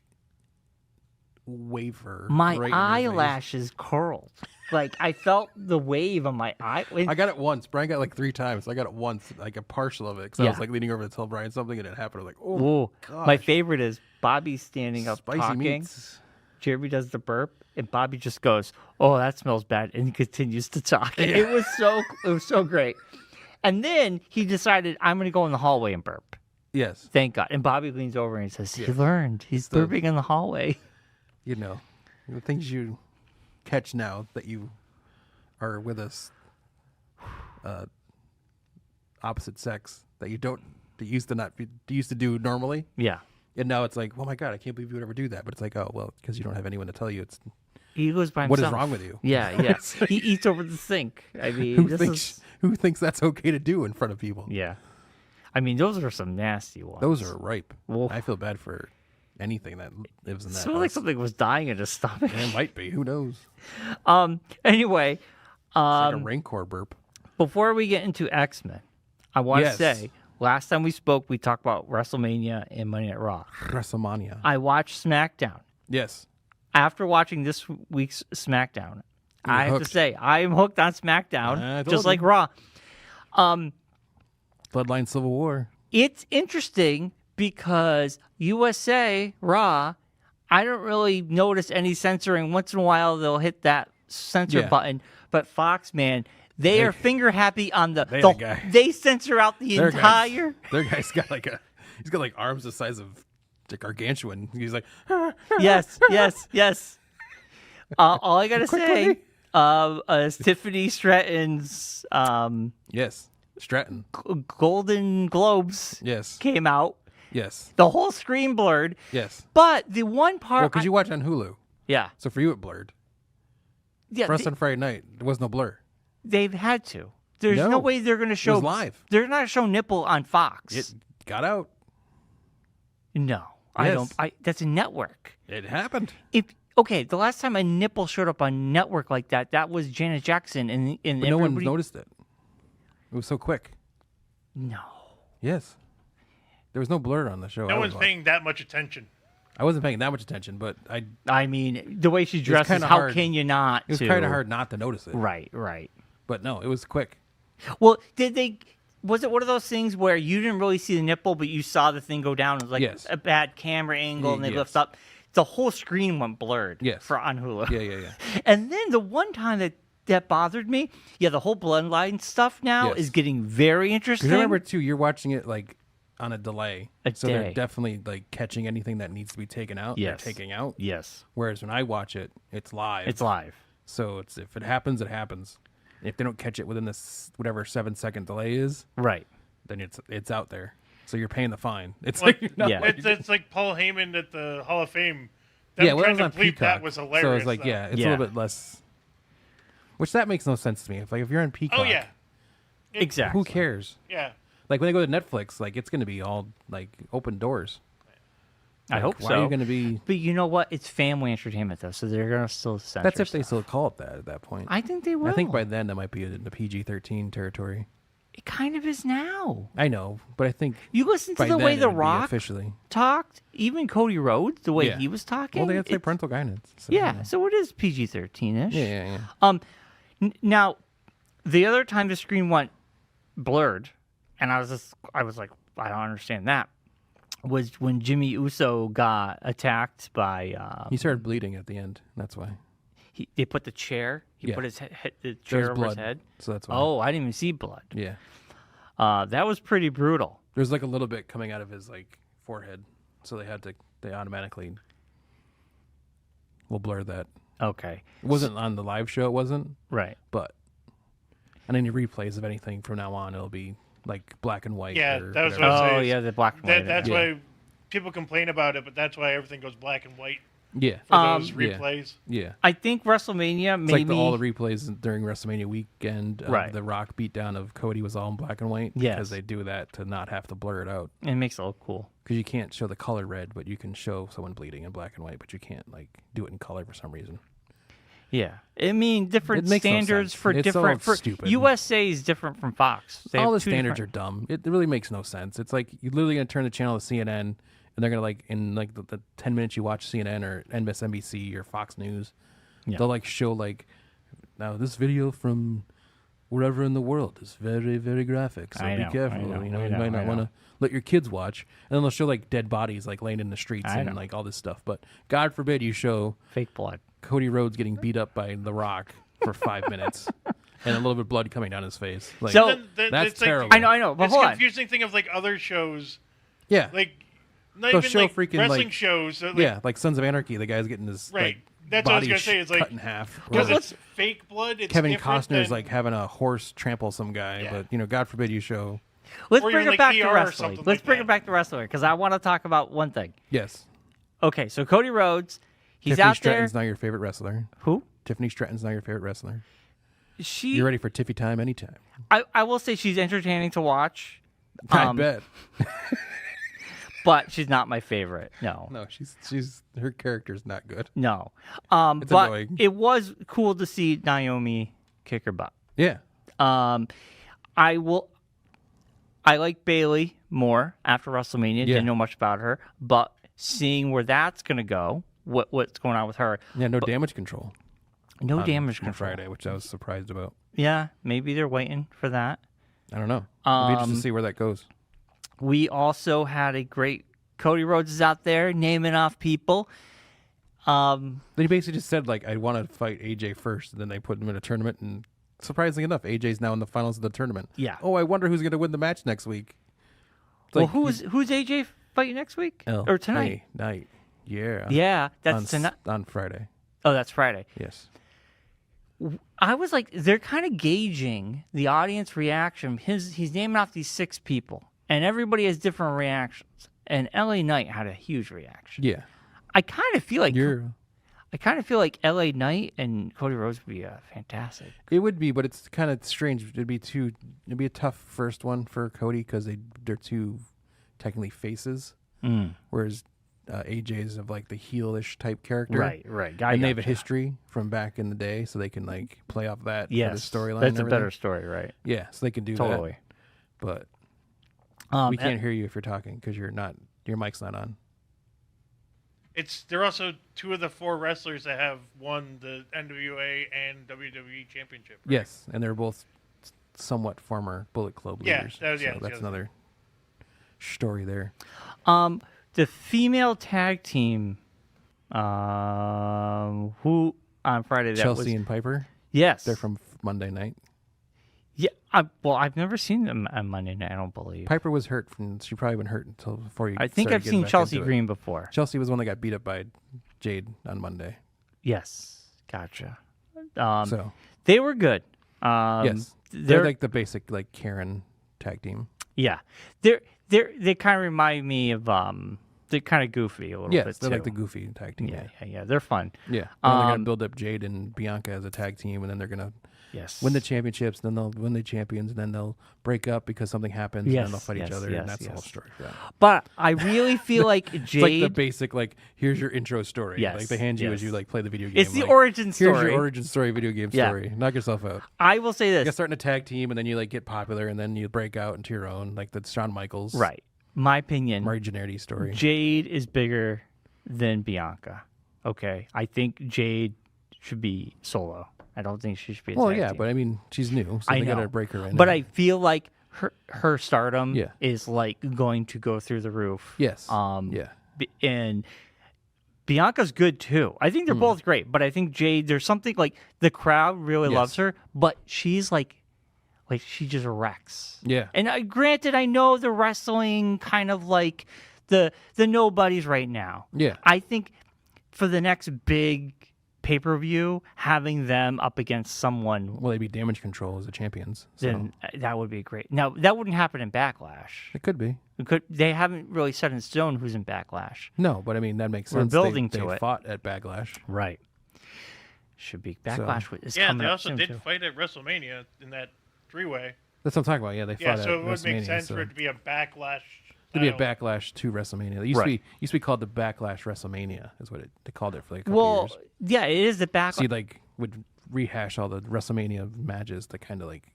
wafer. My right in your face. eyelashes curled. Like I felt the wave on my eye. I got it once. Brian got it like 3 times. I got it once, like a partial of it, because I Yeah. was like leaning over to tell Brian something, and it happened. I was like, oh, Whoa. gosh. My favorite is Bobby standing up Spicy talking. meats. Jeremy does the burp, and Bobby just goes, "Oh, that smells bad," and he continues to talk. It was so great. And then he decided, "I'm going to go in the hallway and burp." Yes, Thank God. And Bobby leans over and he says, "He Yeah. learned. He's So- burping in the hallway." you know, the things you catch now that you are with us, opposite sex, that you don't, that you used to do normally. Yeah. And now it's like, oh my God, I can't believe you would ever do that. But it's like, oh, well, because you don't have anyone to tell you. It's He goes by what himself. is wrong with you? Yeah, yeah. He eats over the sink. I mean, Who thinks that's okay to do in front of people? Yeah. I mean, those are some nasty ones. Those are ripe. Wolf. I feel bad for anything that lives in that. Smelled like house. something was dying in his stomach. It might be. Who knows? Anyway, It's like a Rancor burp. before we get into X-Men, I want to Yes. say, last time we spoke, we talked about WrestleMania and Monday Night Raw. WrestleMania. I watched SmackDown. Yes. After watching this week's SmackDown, I have to hooked. say, I am hooked on SmackDown, I told just like you. Raw. Bloodline Civil War. It's interesting because USA Raw, I don't really notice any censoring. Once in a while, they'll hit that censor Yeah. button. But Fox, man, they are finger happy on the. They the- the guy. They censor out the Their entire. Their guy's got he's got like arms the size of like gargantuan. He's like, Yes. All I gotta say, Tiffany Stratton's yes, Stratton. Golden Globes Yes, came out. yes, The whole screen blurred. yes. But the one part, Well, because you watch on Hulu, yeah, so for you it blurred. yeah, For us on Friday night, there was no blur. they've had to. There's no No. way they're going to show was live. They're not show nipple on Fox. It got out. No, I Yes. don't. That's a network. It happened. Okay, the last time a nipple showed up on network like that was Janet Jackson, and But no one everybody- noticed it. It was so quick. No, Yes. There was no blur on the show. No I one's was paying that much attention. I wasn't paying that much attention, but I mean the way she dresses. kinda How hard. can you not? it was to? kind of hard not to notice it. Right, right. But no, it was quick. Well, did they? Was it one of those things where you didn't really see the nipple, but you saw the thing go down? It was like Yes. a bad camera angle, and they Yes. lift up. The whole screen went blurred. Yes. For on Hulu. Yeah. And then the one time that bothered me, the whole bloodline stuff now Yes. is getting very interesting. Because remember too, you're watching it like on a delay, so day. they're definitely like catching anything that needs to be taken out. Yes. They're taking out. Yes, Whereas when I watch it, it's live. it's live. So it's if it happens, it happens. If they don't catch it within this whatever 7-second delay is, Right. then it's out there. So you're paying the fine. It's Well, like you're not yeah. like- It's like Paul Heyman at the Hall of Fame. Them yeah. Well, that trying was to on bleep Peacock. that was hilarious. So it's like though. it's Yeah. a little bit less. Which that makes no sense to me. If you're on Peacock, Oh yeah. Exactly. who cares? Yeah. Like when they go to Netflix, like it's going to be all like open doors. I Like, hope why so. are you going to be? But you know what? It's family entertainment though, so they're gonna still censor. That's if they stuff. still call it that at that point. I think they will. I think by then that might be in the PG-13 territory. it kind of is now. I know, but I think You listen to by the then way it The would be Rock officially. talked, even Cody Rhodes, the way Yeah. he was talking. Well, they have to say it- parental guidance. So, Yeah, so it is PG-13ish. Yeah. Now, the other time the screen went blurred, and I was like, I don't understand that, was when Jimmy Uso got attacked by. He started bleeding at the end. That's why. They put the chair. He Yeah. put the There's chair over blood. his head. So that's why. Oh, I didn't even see blood. Yeah. That was pretty brutal. There's like a little bit coming out of his like forehead, so they automatically will blur that. Okay, It wasn't on the live show. It wasn't, right. but on any replays of anything from now on, it'll be like black and white. Yeah, or that was whatever. what I was Oh saying. yeah, the black and white. That's Yeah. why people complain about it, but that's why everything goes black and white Yeah. for those Yeah. replays. Yeah. I think WrestleMania It's maybe. like all the replays during WrestleMania weekend of Right. the Rock beatdown of Cody was all in black and white. Yes. Because they do that to not have to blur it out. It makes it look cool. Because you can't show the color red, but you can show someone bleeding in black and white, but you can't like do it in color for some reason. Yeah, I mean different It makes no standards sense. for It's all different. For stupid. USA is different from Fox. They All have the two standards different- are dumb. It really makes no sense. It's like you're literally gonna turn the channel to CNN, and they're gonna like in like the 10 minutes you watch CNN or MSNBC or Fox News, Yeah. they'll like show like now this video from wherever in the world is very very graphic. So I be know, careful. I know, you know, I you know, might not I want know. to let your kids watch. And then they'll show like dead bodies like laying in the streets I and know. like all this stuff. But God forbid you show fake blood. Cody Rhodes getting beat up by The Rock for 5 minutes and a little bit of blood coming down his face. Like, So- that's it's like- terrible. I know, but It's hold on. confusing thing of like other shows, Yeah. like not They'll even show like freaking, wrestling like- shows. That, like, Yeah, like Sons of Anarchy, the guy's getting his Right. like, That's what I was body gonna say, it's like- cut in half. because Or it's fake blood. It's Kevin different Costner's than, like having a horse trample some guy, Yeah. but you know, God forbid you show. Let's or bring even it like back to ER or wrestling. something Let's like bring that. it back to wrestling because I want to talk about one thing. Yes, Okay, so Cody Rhodes, he's Tiffany out Stratton's there. not your favorite wrestler. Who? Tiffany Stratton's not your favorite wrestler. She. You're ready for Tiffy time anytime. I will say she's entertaining to watch, I bet. but she's not my favorite. No. No, she's her character's not good. No. It's But annoying. it was cool to see Naomi kick her butt. Yeah, I like Bailey more after WrestleMania. Yeah. Didn't know much about her, but seeing where that's gonna go, what's going on with her? yeah. No damage control. No on- damage on control. Friday, which I was surprised about. Yeah, maybe they're waiting for that. I don't know. It'll be interesting to see where that goes. We also had a great Cody Rhodes is out there naming off people. Then he basically just said like, I want to fight AJ first, and then they put him in a tournament, and surprisingly enough, AJ's now in the finals of the tournament. Yeah. Oh, I wonder who's going to win the match next week. It's Well, like, who's AJ fighting next week or tonight? Night. Yeah. Yeah, that's on, tonight. on Friday. Oh, that's Friday. Yes. I was like, they're kind of gauging the audience reaction. He's naming off these 6 people, and everybody has different reactions. And LA Knight had a huge reaction. Yeah. I kind of feel like You're. LA Knight and Cody Rhodes would be fantastic. It would be, but it's kind of strange. It'd be a tough first one for Cody because they're two technically faces, whereas AJ's of like the heelish type character, Right. and they have a history from back in the day, so they can like play off that Yes, for the storyline. that's and a better everything. story, right? Yeah, so they can do Totally. that. But we can't hear you if you're talking because your mic's not on. They're also 2 of the 4 wrestlers that have won the NWA and WWE championship. Right? Yes, and they're both somewhat former Bullet Club Yeah, leaders. that was- yeah, so that's the that's other another story there. The female tag team, who on Friday that Chelsea was and Piper, yes, they're from Monday night. yeah. I've never seen them on Monday night. I don't believe. Piper was hurt. She probably been hurt until before you. I think started I've getting seen back Chelsea into it. Green before. Chelsea was one that got beat up by Jade on Monday. Yes, gotcha. So They were good. yes, they're like the basic like Karen tag team. yeah, they kind of remind me of they're kind of goofy a little bit Yes, they're too. like the goofy tag team. yeah, they're fun. Yeah. And then they're gonna build up Jade and Bianca as a tag team, and then they're gonna Yes, win the championships. Then they'll win the champions, and then they'll break up because something happens, and Yes, then they'll fight yes, each other, yes, and that's the whole yes. story. Yeah. But I really feel like It's like the Jade. basic like here's your intro story. Yes, Like they hand you as yes. you like play the video game. It's the like, origin Here's story. your origin story video game Yeah. story. Knock yourself out. I will say You this. get starting a tag team, and then you like get popular, and then you break out into your own, like the Shawn Michaels, Right. My opinion. Marty Jannetty story. Jade is bigger than Bianca. Okay. I think Jade should be solo. I don't think she should be a Well, tag yeah, team. but I mean, she's new, so I they know. gotta break her in. But I feel like her stardom Yeah. is like going to go through the roof. yes, Yeah. And Bianca's good too. I think they're both great, but I think Jade, there's something like the crowd really Yes. loves her, but she's like she just wrecks. yeah, And granted, I know the wrestling kind of like the nobodies right now. yeah. I think for the next big pay-per-view, having them up against someone, Well, they'd be Damage Control as the champions. So then that would be great. Now, that wouldn't happen in Backlash. it could be. They haven't really set in stone who's in Backlash. No, but I mean that makes We're sense. building they to it. fought at Backlash. Right. Should be Backlash is Yeah, coming they up also soon, did too. fight at WrestleMania in that 3-way. That's what I'm talking about. Yeah, they Yeah, fought so at it would make WrestleMania, sense so for it to be a backlash. it'd be a title. Backlash to WrestleMania. It used to be called the Backlash WrestleMania. Is what they called it for like a couple Well, years. yeah, it is the So Backlash. you'd like would rehash all the WrestleMania matches to kind of like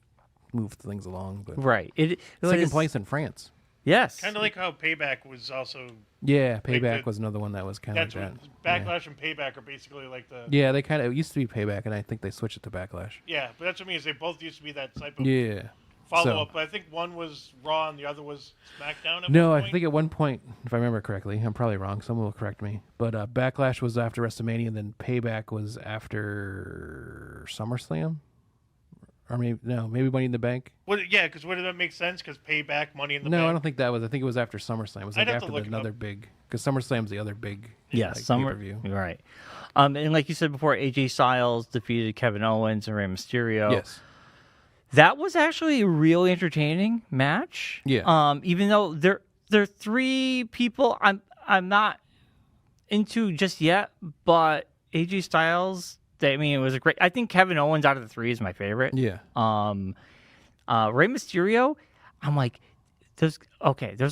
move things along. But Right. It second is- place in France. Yes. Kind of like how Payback was also. Yeah, Like Payback the- was another one that was kind of That's like what that. Backlash and Payback are basically like the. Yeah, they kind of it used to be Payback, and I think they switched it to Backlash. Yeah, but that's what I mean is they both used to be that type of Yeah. follow up. But I think one was Raw and the other was SmackDown. At No, one I point. think at one point, if I remember correctly, I'm probably wrong. Someone will correct me. But Backlash was after WrestleMania, and then Payback was after SummerSlam, or maybe Money in the Bank. Yeah, because wouldn't that make sense? Because Payback, Money in the No, Bank. I don't think that was. I think it was after SummerSlam. It was I'd like have to after look it another up. big, because SummerSlam's the other big. Yeah, like, summer. pay-per-view. Right. And like you said before, AJ Styles defeated Kevin Owens and Rey Mysterio. Yes. That was actually a really entertaining match. Yeah. Even though they're three people I'm not into just yet, but AJ Styles, I mean, it was a great. I think Kevin Owens out of the three is my favorite. Yeah. Rey Mysterio, I'm like, those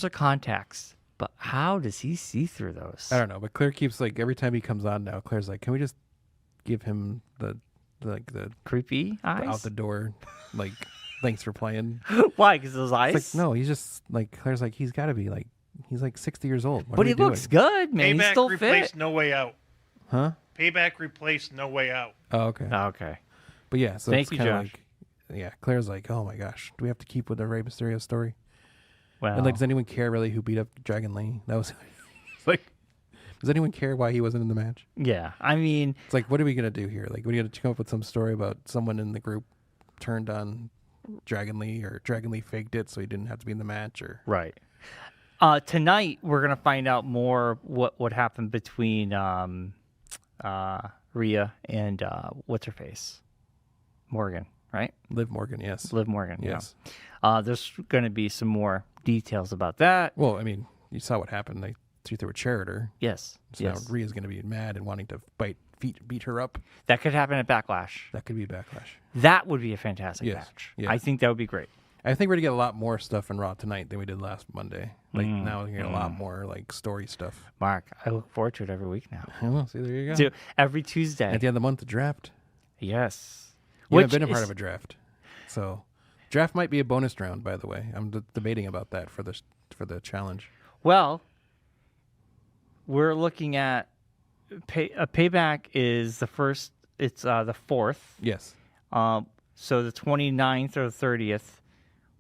are contacts, but how does he see through those? I don't know, but Claire keeps like every time he comes on now. Claire's like, "Can we just give him the Creepy eyes. out the door, like thanks for playing." Why? Because those eyes. It's like no, he's just like Claire's like he's got to be like he's like 60 years old. What but are he we looks doing? good, man. He's Payback still replaced fit. No Way Out. Huh? Payback replaced No Way Out. Oh, okay. Okay. But yeah, so Thank it's you, kind of Josh. like yeah. Claire's like, oh my gosh, do we have to keep with the Rey Mysterio story? Well, And like, does anyone care really who beat up Dragon Lee? That was it's like, does anyone care why he wasn't in the match? yeah. I mean, It's like, what are we gonna do here? Like, what are you gonna come up with some story about someone in the group turned on Dragon Lee, or Dragon Lee faked it so he didn't have to be in the match, or right. Tonight we're gonna find out more what happened between Rhea and what's her face, Morgan, right? Liv Morgan? Yes. Liv Morgan. Yes. Yeah. There's gonna be some more details about that. Well, I mean, you saw what happened. They threw a chair at her. Yes. So yes. now Rhea's going to be mad and wanting to beat her up. That could happen at Backlash. That could be a backlash. That would be a fantastic Yes. match. Yeah. I think that would be great. I think we're going to get a lot more stuff in Raw tonight than we did last Monday. Like now we're going to get a lot more like story stuff. Mark, I look forward to it every week now. Well, see, there you go. So every Tuesday. At the end of the month, the draft. Yes. You Which haven't been a part is- of a draft. So draft might be a bonus round, by the way. I'm debating about that for the challenge. Well, we're looking at Payback is the first. It's the 4th. Yes. So the 29th or the 30th,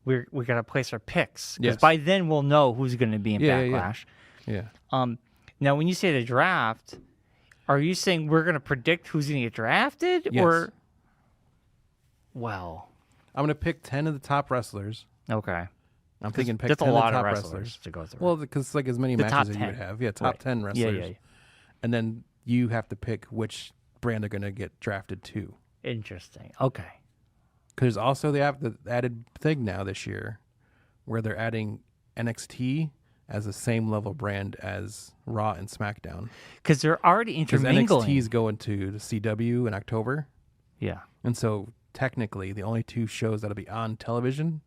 we got to place our picks because Yes. by then we'll know who's going to be in Yeah, yeah, yeah. Backlash. Yeah. Now, when you say the draft, are you saying we're going to predict who's going to get drafted, Yes. or? Well, I'm going to pick 10 of the top wrestlers. okay. I'm thinking pick That's 10 a lot of of the top wrestlers to go through. Well, because it's like as many The top matches as you would 10. have. Yeah, top Right. 10 wrestlers. Yeah. And then you have to pick which brand they're going to get drafted to. Interesting. Okay. Because also they have the added thing now this year where they're adding NXT as the same level brand as Raw and SmackDown. Because they're already Because intermingling. NXT is going to the CW in October. Yeah. And so technically the only two shows that'll be on television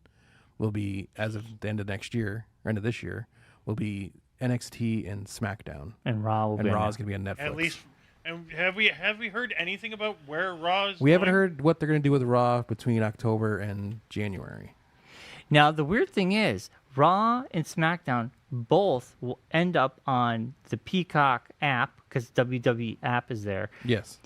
will be, as of the end of next year, or end of this year, will be NXT and SmackDown. And Raw will And be Raw on is going to be on Netflix. At least, and have we heard anything about where Raw is? We haven't going? heard what they're going to do with Raw between October and January. Now, the weird thing is, Raw and SmackDown both will end up on the Peacock app because WWE app is there, Yes.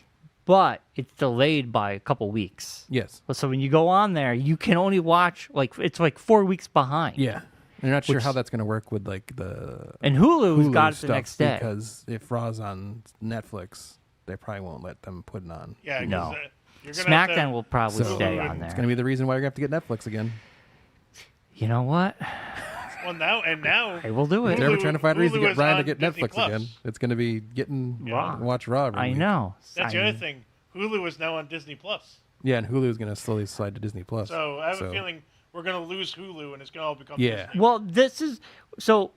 but it's delayed by a couple weeks. Yes. So when you go on there, you can only watch it's like 4 weeks behind. Yeah. They're not sure Which- how that's going to work with like the And Hulu's Hulu got it the stuff, next day. because if Raw's on Netflix, they probably won't let them put it on. Yeah, 'cause, No. you're gonna have SmackDown to, will probably So stay on it's there. going to be the reason why you're going to have to get Netflix again. You know what? Well, now I will do it. If they're ever Hulu- trying to find a reason to Hulu get is Ryan to on get Disney Netflix Plus. again, it's going to be getting Raw. watch Raw. Every I week. know. That's the other thing. Hulu is now on Disney Plus. Yeah, and Hulu is going to slowly slide to Disney Plus. So I have a feeling we're going to lose Hulu and it's going to all become Yeah. Disney. Well, this is so.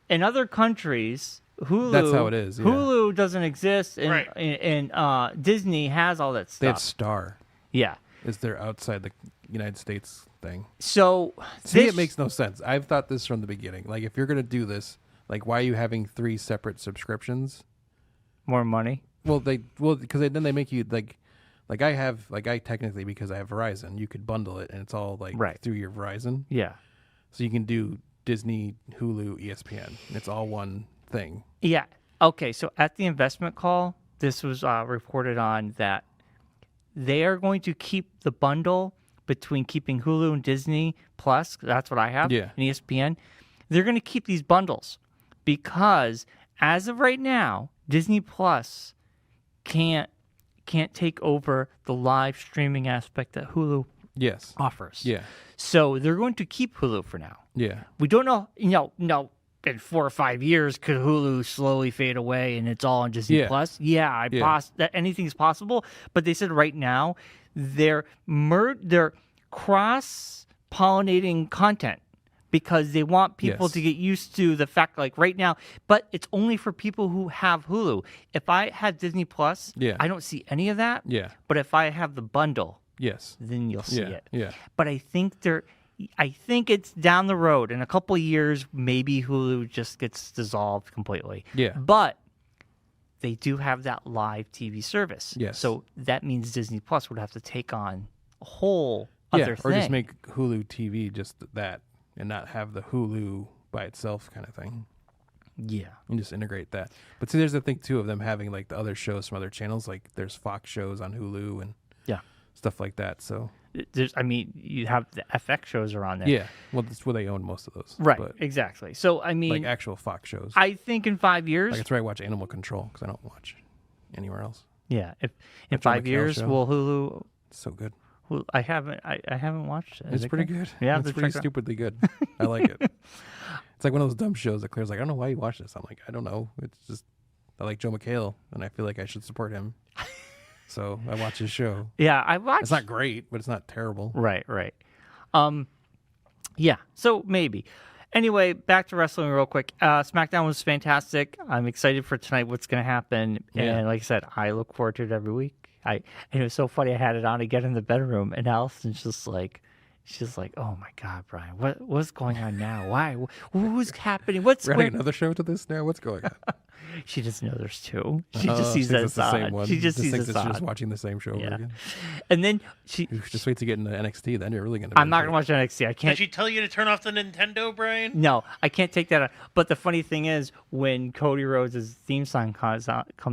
In other countries, Hulu. That's how it is, yeah. Hulu doesn't exist, and Right. and Disney has all that They have stuff. Star. Yeah. Is their outside the United States thing. So To me, this it makes no sense. I've thought this from the beginning. Like, if you're going to do this, like, why are you having 3 separate subscriptions? more money. Well, because then they make you like Like I technically, because I have Verizon, you could bundle it and it's all like Right. through your Verizon. Yeah. So you can do Disney, Hulu, ESPN. And it's all one thing. Yeah. Okay. So at the investment call, this was reported on that they are going to keep the bundle between keeping Hulu and Disney Plus. That's what I have. Yeah. And ESPN. They're going to keep these bundles because as of right now, Disney Plus can't take over the live streaming aspect that Hulu Yes. offers. Yeah. So they're going to keep Hulu for now. Yeah. We don't know, no, in 4 or 5 years, could Hulu slowly fade away and it's all on Disney Yeah. Plus? Yeah, that anything's possible. But they said right now they're cross-pollinating content because they want people Yes. to get used to the fact, like right now. But it's only for people who have Hulu. If I had Disney Plus, Yeah. I don't see any of that. Yeah. But if I have the bundle, Yes. then you'll see Yeah. it. Yeah. But I think it's down the road. In a couple of years, maybe Hulu just gets dissolved completely. Yeah. But they do have that live TV service. Yes. So that means Disney Plus would have to take on a whole Yeah. other Or thing. just make Hulu TV just that and not have the Hulu by itself kind of thing. Yeah. And just integrate that. But see, there's the thing too of them having like the other shows from other channels. Like there's Fox shows on Hulu and Yeah. stuff like that. So You have the FX shows are on there. yeah, well, that's where they own most of those. Right. But Exactly. So, like actual Fox shows. I think in 5 years, Like that's where I watch Animal Control because I don't watch anywhere else. yeah, if in John 5 McHale years, show. will Hulu, It's so good. I haven't watched it. It's Is it pretty good. Yeah, it's to pretty check it out. stupidly good. I like it. It's like one of those dumb shows that Claire's like, I don't know why you watch this. I'm like, I don't know. It's just I like Joe McHale and I feel like I should support him. So I watch his show. Yeah, I watched. It's not great, but it's not terrible. Right. Yeah, so maybe. Anyway, back to wrestling real quick. SmackDown was fantastic. I'm excited for tonight, what's going to happen. Yeah. And like I said, I look forward to it every week. And it was so funny. I had it on again in the bedroom, and Allison's just like, she's like, "Oh my God, Brian, what's going on now? Why? Who's happening? What's We're where-" adding another show to this now? What's going on? She doesn't know there's two. She Oh, just sees thinks that it's the same on. one. She just sees thinks it it's just on. watching the same show over Yeah. again. And then she. Just wait to get into NXT, then you're really gonna. I'm not gonna watch NXT. I Did can't. she tell you to turn off the Nintendo, Brian? No, I can't take that on. But the funny thing is, when Cody Rhodes' theme song comes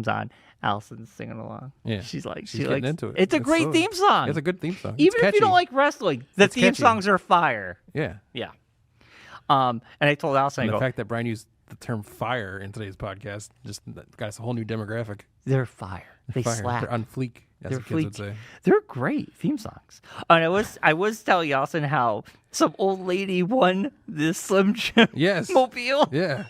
on, Allison's singing along. Yeah. She's like, She's getting into it. It's a great theme song. It's a good theme song. Even It's if you catchy. don't like wrestling, the It's theme catchy. songs are fire. Yeah. Yeah. And I told Allison, And I the go, fact that Brian used the term "fire" in today's podcast just got us a whole new demographic. they're fire. They Fire. slap. They're on fleek, as They're the kids would fleek. say. They're great theme songs. And I was telling Allison how some old lady won this Slim Jim Yes. mobile. Yeah.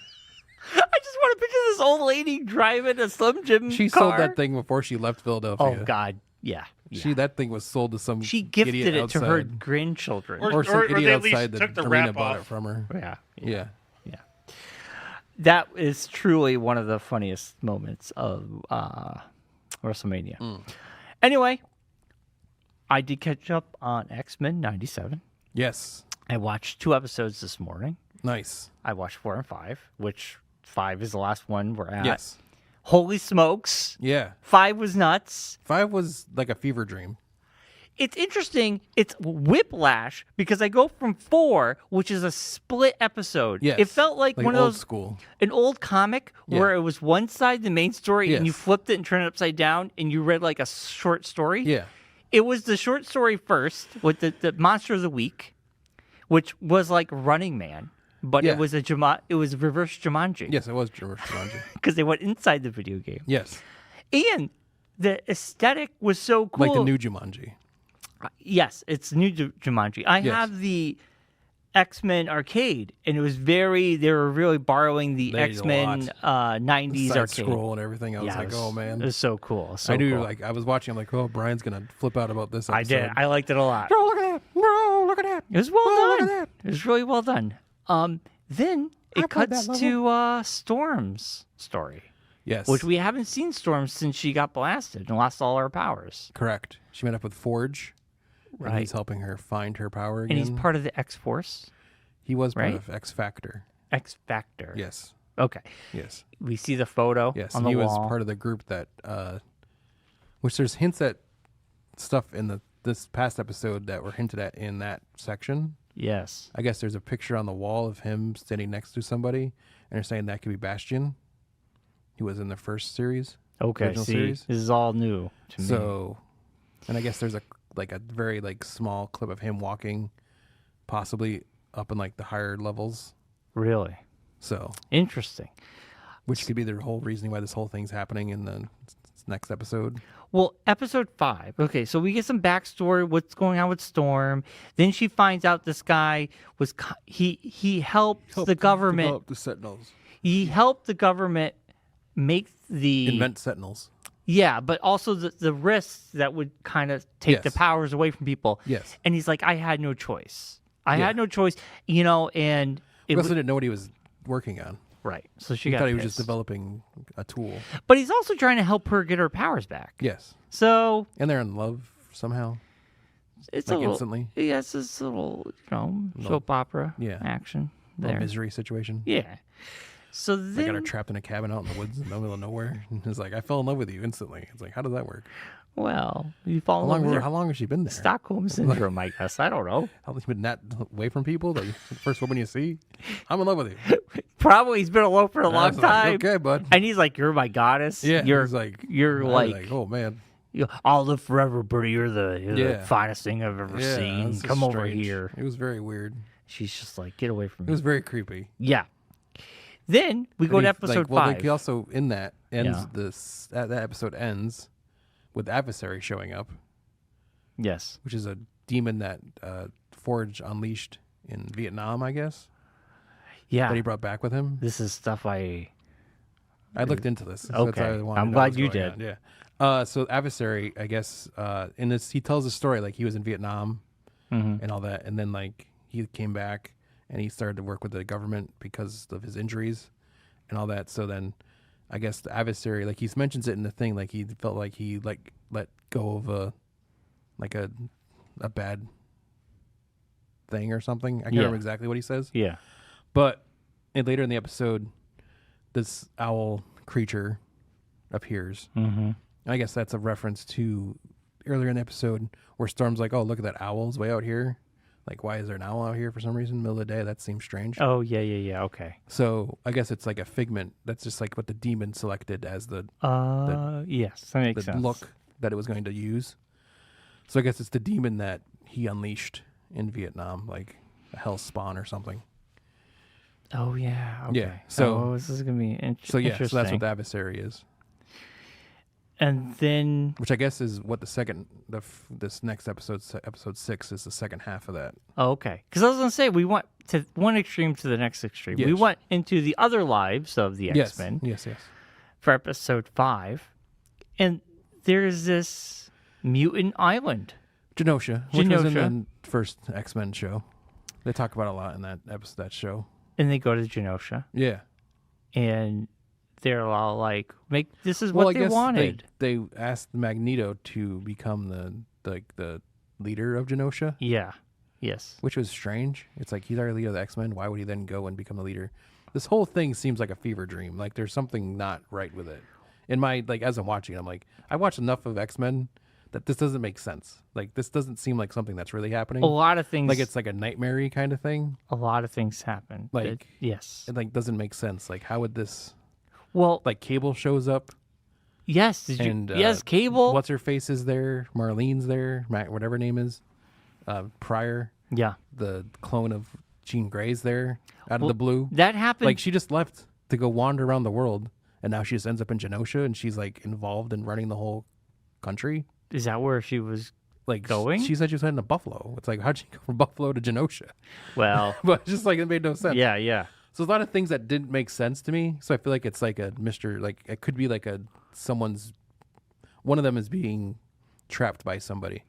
I just want to picture this old lady driving a Slim Jim She car. sold that thing before she left Philadelphia. Oh God, yeah. That thing was sold to some She gifted idiot it to her outside. grandchildren. Or- or some they idiot at least outside took the the arena wrap bought off. it from her. yeah. Yeah. That is truly one of the funniest moments of WrestleMania. Mm. Anyway, I did catch up on X-Men 97. Yes. I watched 2 episodes this morning. Nice. I watched 4 and 5, which 5 is the last one we're at. Yes. Holy smokes. Yeah. 5 was nuts. 5 was like a fever dream. It's interesting. It's whiplash because I go from 4, which is a split episode. Yes. It felt like one of old those school. an old comic where it was one side the main story and you Yes. flipped it and turned it upside down and you read like a short story. Yeah. It was the short story first with the Monster of the Week, which was like Running Man, but Yeah. it was it was reverse Jumanji. Yes, it was George Jumanji. Because they went inside the video game. Yes. And the aesthetic was so cool. Like the new Jumanji. Yes, it's new Jumanji. I Yes. have the X-Men arcade, and it was they were really borrowing the They did a X-Men lot. 90s Side arcade. scroll and everything. I was Yeah, like, it was, oh man. It was so cool. So I knew cool. like I was watching. I'm like, oh, Brian's gonna flip out about this. I Episode. did. I liked it a lot. Oh, look at that! Oh, look at that! It was well Oh, done. look at It was really well done. Then it played cuts that to Storm's story, Yes. which we haven't seen Storm since she got blasted and lost all her powers. Correct. She met up with Forge. And Right. he's helping her find her power again. And he's part of the X-Force, He was part right? of X Factor. X-Factor. Yes. Okay. Yes. We see the photo Yes. on And the he wall. was part of the group that, which there's hints that stuff in this past episode that were hinted at in that section. Yes. I guess there's a picture on the wall of him standing next to somebody, and they're saying that could be Bastion. He was in the first series. Okay. Original See, series. this is all new to me. So, and I guess there's a very like small clip of him walking, possibly up in like the higher levels. Really So interesting. which could be the whole reason why this whole thing's happening in the next episode. Well, episode 5. Okay, so we get some backstory. What's going on with Storm? Then she finds out this guy was he helped the government. Develop the Sentinels. He helped the government make the Invent Sentinels. Yeah, but also the risks that would kind of take the Yes. powers away from people. Yes. And he's like, I had no choice. I Yeah. had no choice, and He it also was didn't know what he was working on. right. So she He got thought he was just pissed. developing a tool. But he's also trying to help her get her powers back. Yes. So And they're in love somehow. it's Like a little, instantly. yes, it's a little, soap opera Yeah. action A little there. misery situation. Yeah. So They got her then, trapped in a cabin out in the woods in the middle of nowhere. And he's like, I fell in love with you instantly. It's like, how does that work? well, you fall in love with How her. long has she been there? Stockholm syndrome, I guess. I don't know. How long has she been that away from people? The first woman you see? I'm in love with you. Probably he's been alone for a And I long was like, time. okay, bud. And he's like, "You're my goddess. Yeah. you're he's like, you're I was like, oh, man. I'll live forever, Bertie. You're the Yeah. finest thing I've ever Yeah, seen. this is Come over strange. here." It was very weird. She's just like, "Get away from It me." was very creepy. Yeah. Then we go And to he, episode well, 5. he also in that ends Yeah. this. That episode ends with Adversary showing up, Yes. which is a demon that Forge unleashed in Vietnam, I guess. Yeah. That he brought back with him. This is stuff I looked into this. So Okay. that's why I wanted I'm to know glad what's you going did. on. Yeah. So Adversary, I guess, in this, he tells a story like he was in Vietnam and all that, and then like he came back and he started to work with the government because of his injuries and all that. So then, I guess the Adversary, like he mentions it in the thing, like he felt like he like let go of a bad thing or something. I can't Yeah. remember exactly what he says. Yeah. But later in the episode, this owl creature appears. Mhm. I guess that's a reference to earlier in the episode where Storm's like, "Oh, look at that owl's way out here. Like, why is there an owl out here for some reason, middle of the day? That seems strange." Oh, yeah. Okay. So I guess it's like a figment. That's just like what the demon selected as the Yes, that makes sense. look that it was going to use. So I guess it's the demon that he unleashed in Vietnam, like a hell spawn or something. Oh, yeah. Okay. Yeah, so- this is gonna be So yeah, interesting. so that's what the Adversary is. And then Which I guess is what this next episode, episode 6, is the second half of that. okay, because I was gonna say we went to one extreme to the next extreme. We Yes. went into the other lives of the Yes, X-Men yes. for episode 5, and there's this mutant island. Genosha, which was in Genosha. the first X-Men show. They talk about it a lot in that episode, that show. And they go to Genosha, Yeah. and they're all like, this is Well, what I they guess wanted. they asked Magneto to become the leader of Genosha, Yeah. Yes. which was strange. It's like he's our leader of the X-Men. Why would he then go and become the leader? This whole thing seems like a fever dream. Like there's something not right with it. In my as I'm watching it, I'm like, I watched enough of X-Men that this doesn't make sense. Like this doesn't seem like something that's really happening. A lot of things. Like it's like a nightmare-y kind of thing. a lot of things happen. Like- yes. It like doesn't make sense. Like how would this Well, like Cable shows up yes. Did you? and Yes, Cable. What's her face is there? Marlene's there. Whatever her name is. Pryor, Yeah. the clone of Jean Grey's there out of Well, the blue. That happened. Like she just left to go wander around the world, and now she just ends up in Genosha, and she's like involved in running the whole country. Is that where she was Like going? She said she was heading to Buffalo. It's like how'd she go from Buffalo to Genosha? Well, But it's just like it made no sense. yeah. So there's a lot of things that didn't make sense to me. So I feel like it's like a like it could be like one of them is being trapped by somebody,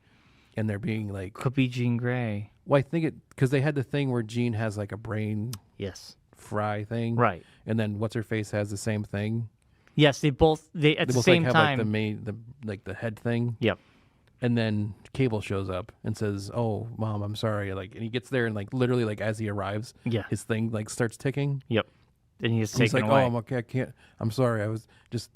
and they're being like, Could be Jean Grey. well, I think it because they had the thing where Jean has like a brain Yes. fry thing, Right. And then what's her face has the same thing. Yes, they both at They the both same like have time. like the head thing. Yep. And then Cable shows up and says, "Oh, Mom, I'm sorry." Like, and he gets there and like literally like as he arrives, Yeah. his thing like starts ticking. Yep. and he is He's taken like, away. oh, I'm okay. I can't. I'm sorry. I was just,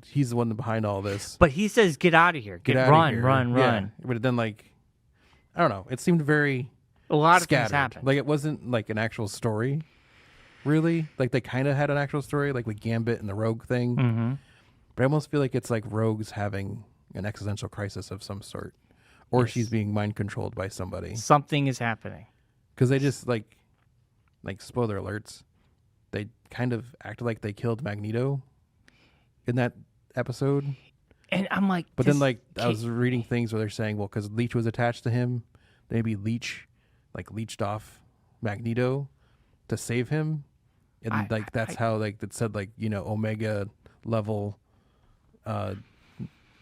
he's the one behind all this. But he says, "Get out of here! Get out run, of here. run, Yeah. run!" But then, like, I don't know. It seemed very A lot of scattered. things happened. Like, it wasn't like an actual story, really. Like, they kind of had an actual story, like with Gambit and the Rogue thing. Mm-hmm. But I almost feel like it's like Rogue's having an existential crisis of some sort, or Yes. she's being mind controlled by somebody. Something is happening. Because they just like spoiler alerts, they kind of acted like they killed Magneto in that episode. And I'm like, But this then, like, I can't- was reading things where they're saying, well, because Leech was attached to him, maybe Leech, like, leeched off Magneto to save him. And, that's how, like, it said, like, Omega level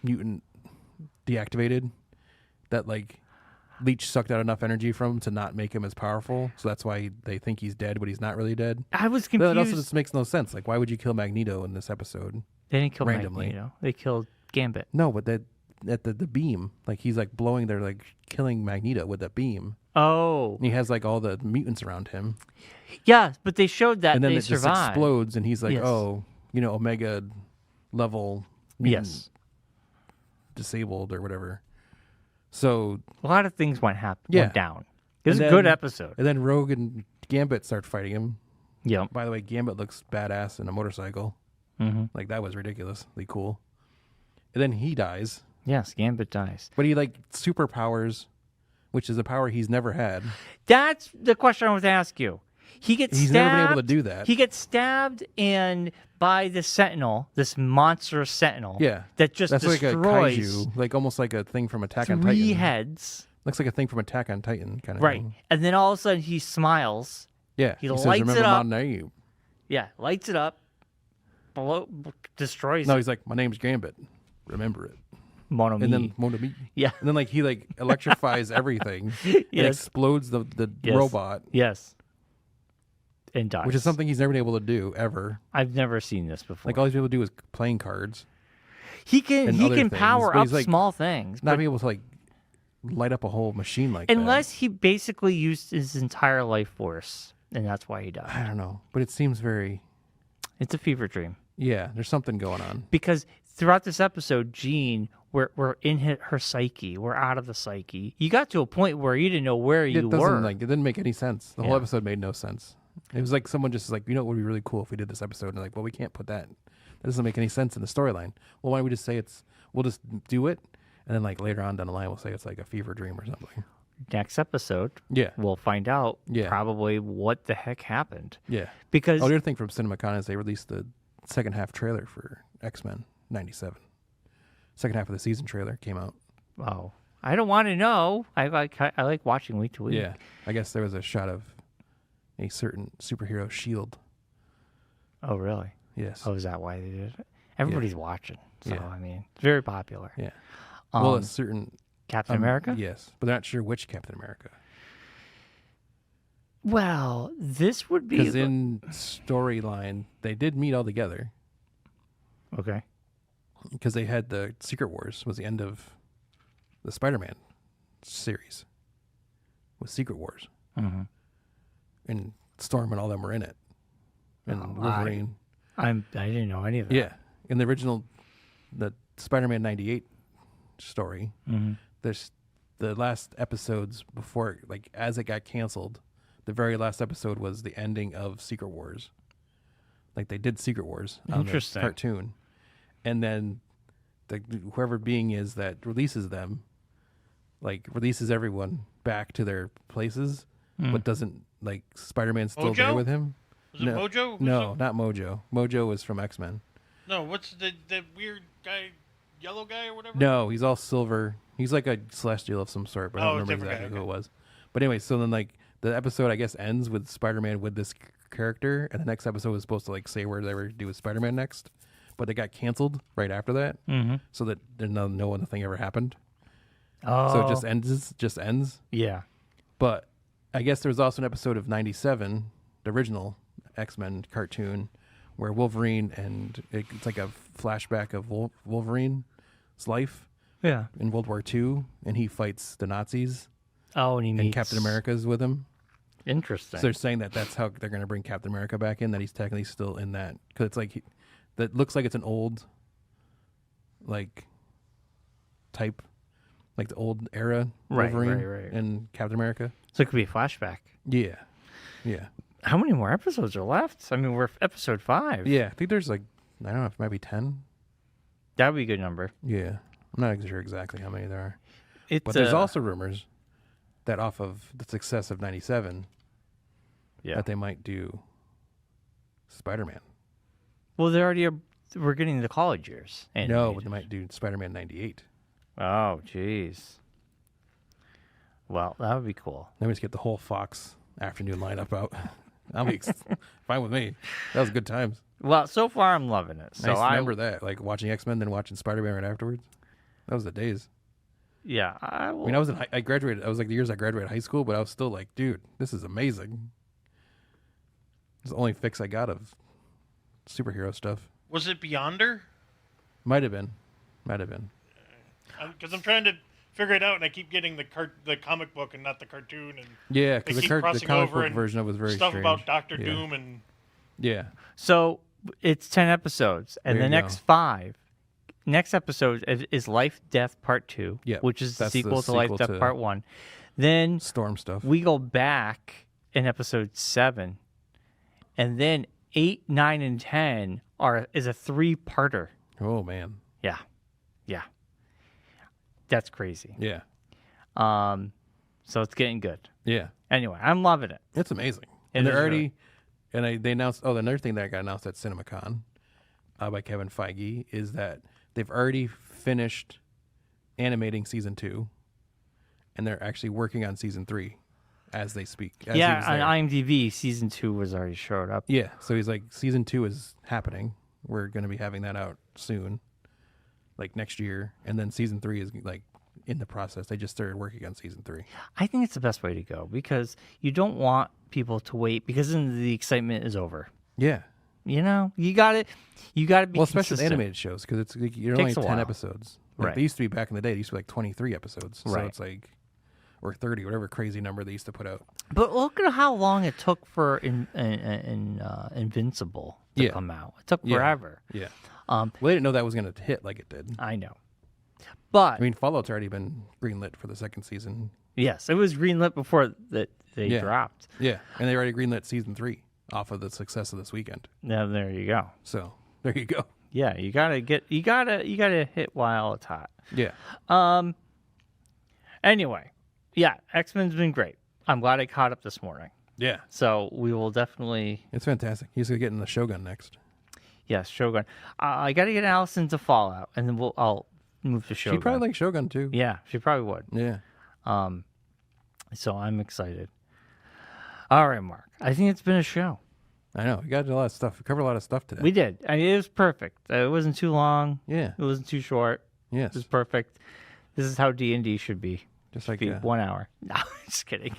mutant deactivated. That, like, Leech sucked out enough energy from him to not make him as powerful. So that's why they think he's dead, but he's not really dead. I was But confused. that also just makes no sense. Like, why would you kill Magneto in this episode? They didn't kill randomly. Magneto. They killed Gambit. No, but that at the beam, like he's like blowing, they're like killing Magneto with that beam. Oh, And he has like all the mutants around him, yeah, but they showed that and then they it just survived. explodes, and he's like, Yes. oh, Omega level mutant Yes, disabled or whatever. So a lot of things went Yeah. down. It was And a good then- episode. and then Rogue and Gambit start fighting him. Yeah. By the way, Gambit looks badass in a motorcycle. Mm-hmm. Like that was ridiculously cool. And then he dies, Yes, Gambit dies. but he like superpowers, which is a power he's never had. That's the question I was to ask you. He gets He's stabbed. never been able to do that. He gets stabbed and by the Sentinel, this monstrous Sentinel. Yeah, That just that's like a destroys kaiju, like almost like a thing from Attack on three Titan. heads. Looks like a thing from Attack on Titan kind of Right. thing. And then all of a sudden he smiles. Yeah, He says, lights it "Remember up. my name." Yeah, lights it up. Destroys No, it. he's like, "My name's Gambit. Remember it." Mon ami. And then Mon ami. Yeah. And then like he like electrifies everything and Yes. explodes the Yes. robot, Yes. And dies. which is something he's never been able to do ever. I've never seen this before. Like all he's able to do is playing cards, he can and other things, power but up he's, like, small things, not but be able to like light up a whole machine like that. unless he basically used his entire life force, and that's why he I died. don't know, but it seems very It's a fever dream there's something going on. because throughout this episode, Jean, we're in her psyche, we're out of the psyche. You got to a point where you didn't know where you It doesn't were. like it didn't make any sense. The whole Yeah. episode made no sense. It was like someone just like, what would be really cool if we did this episode? And they're like, well, we can't put that. That doesn't make any sense in the storyline. Well, why don't we just say we'll just do it, and then like later on down the line we'll say it's like a fever dream or something. Next episode, Yeah, we'll find out Yeah. probably what the heck happened yeah. because Oh, the other thing from CinemaCon is they released the second half trailer for X-Men '97. Second half of the season trailer came out. I don't want to know. I like watching week to week. Yeah, I guess there was a shot of a certain superhero shield. Oh, really? Yes. Oh, is that why they did it? Everybody's watching. So, Yeah. I mean, it's very popular. Yeah. Well, a Um, certain Captain America? Yes, but they're not sure which Captain America. Well, this would be... Because in storyline, they did meet all together. Okay. Because they had the Secret Wars was the end of the Spider-Man series. Was Secret Wars. Mm-hmm. And Storm and all them were in it. And Oh, Wolverine. I didn't know any of that. Yeah. In the original, the Spider-Man 98 story, Mm-hmm. there's the last episodes before, like, as it got canceled, the very last episode was the ending of Secret Wars. Like, they did Secret Wars on the Interesting. cartoon. And then whoever being is that releases them, like, releases everyone back to their places, but doesn't, like, Spider-Man's still there Mojo? with him. Was it No. Mojo? Who's No, the- not Mojo. Mojo was from X-Men. No, what's the weird guy, yellow guy or whatever? No, he's all silver. He's like a celestial of some sort, but I Oh, don't remember different exactly guy, who it was. But anyway, so then like the episode I guess ends with Spider-Man with this character, and the next episode was supposed to like say where they were to do with Spider-Man next, but they got canceled right after that, so that there's no when the thing ever happened. Oh. So it just ends. Yeah. But I guess there was also an episode of '97, the original X-Men cartoon, where Wolverine and it's like a flashback of Wolverine's life Yeah. in World War II, and he fights the Nazis, Oh, and he meets... and Captain America's with him. Interesting. So they're saying that that's how they're going to bring Captain America back in. That he's technically still in that because it's like that looks like it's an old, like, type, like the old era Wolverine right. and Captain America. So it could be a flashback. Yeah, yeah, How many more episodes are left? I mean, we're episode 5. yeah. I think there's like I don't know if it might be 10. That would be a good number. Yeah, I'm not sure exactly how many there are. It's, But there's also rumors that off of the success of 97, that they might do Spider-Man. Well, they already are. We're getting the college years. No, animated. but they might do Spider-Man 98. Oh, jeez. Well, that would be cool. Then we just get the whole Fox afternoon lineup out. That'll be fine with me. That was good times. Well, so far I'm loving it. So I remember that, like watching X-Men, then watching Spider-Man right afterwards. That was the days. Yeah, I mean, I graduated. I was like the years I graduated high school, but I was still like, dude, this is amazing. It's the only fix I got of superhero stuff. Was it Beyonder? Might have been. Because I'm trying to figure it out, and I keep getting the comic book and not the cartoon. And Yeah, they because the keep comic crossing book over and version of it was very stuff strange. about Doctor Yeah. Doom and Yeah. So it's 10 episodes, and There the you next go. 5. Next episode is Life, Death Part 2, Yeah, which is the that's the sequel to Life, sequel Death to Part 1. Then Storm stuff. we go back in episode 7, and then 8, 9, and 10 is a 3-parter. Oh man. Yeah. That's crazy. Yeah. So it's getting good. Yeah. Anyway, I'm loving it. It's amazing. It And they're is already, they announced, another thing that got announced at CinemaCon by Kevin Feige is that they've already finished animating season 2, and they're actually working on season 3 as they speak. As he was On there. IMDb, season 2 was already showed up. Yeah. So he's like, season 2 is happening. We're going to be having that out soon, like next year. And then season 3 is like in the process. They just started working on season 3. I think it's the best way to go because you don't want people to wait because then the excitement is over. Yeah. You know, you got to be Well, especially with consistent. animated shows, because it's like, you're only Takes a 10 while. episodes. Like, Right. They used to be back in the day. They used to be like 23 episodes. So Right. it's like, or 30, whatever crazy number they used to put out. But look at how long it took for Invincible to Yeah. come out. It took Yeah. forever. Yeah. Well, they didn't know that was going to hit like it did. I know. But I mean, Fallout's already been greenlit for the second season. yes, it was greenlit before that they Yeah. dropped. Yeah. And they already greenlit season 3 off of the success of this weekend. Now there you go. So there you go. Yeah, you gotta hit while it's hot. Yeah. Anyway, yeah, X-Men's been great. I'm glad I caught up this morning. Yeah. So we will definitely, It's fantastic. He's going to get in the Shogun next. yes, Shogun. I got to get Allison to Fallout, and then I'll move to Shogun. She probably likes Shogun too. yeah, she probably would. Yeah. So I'm excited. All right, Mark. I think it's been a show. I know. We got a lot of stuff. We covered a lot of stuff today. We did. I mean, it was perfect. It wasn't too long. Yeah. It wasn't too short. Yes. It was perfect. This is how D&D should be. Just like Be 1 hour. No, just kidding.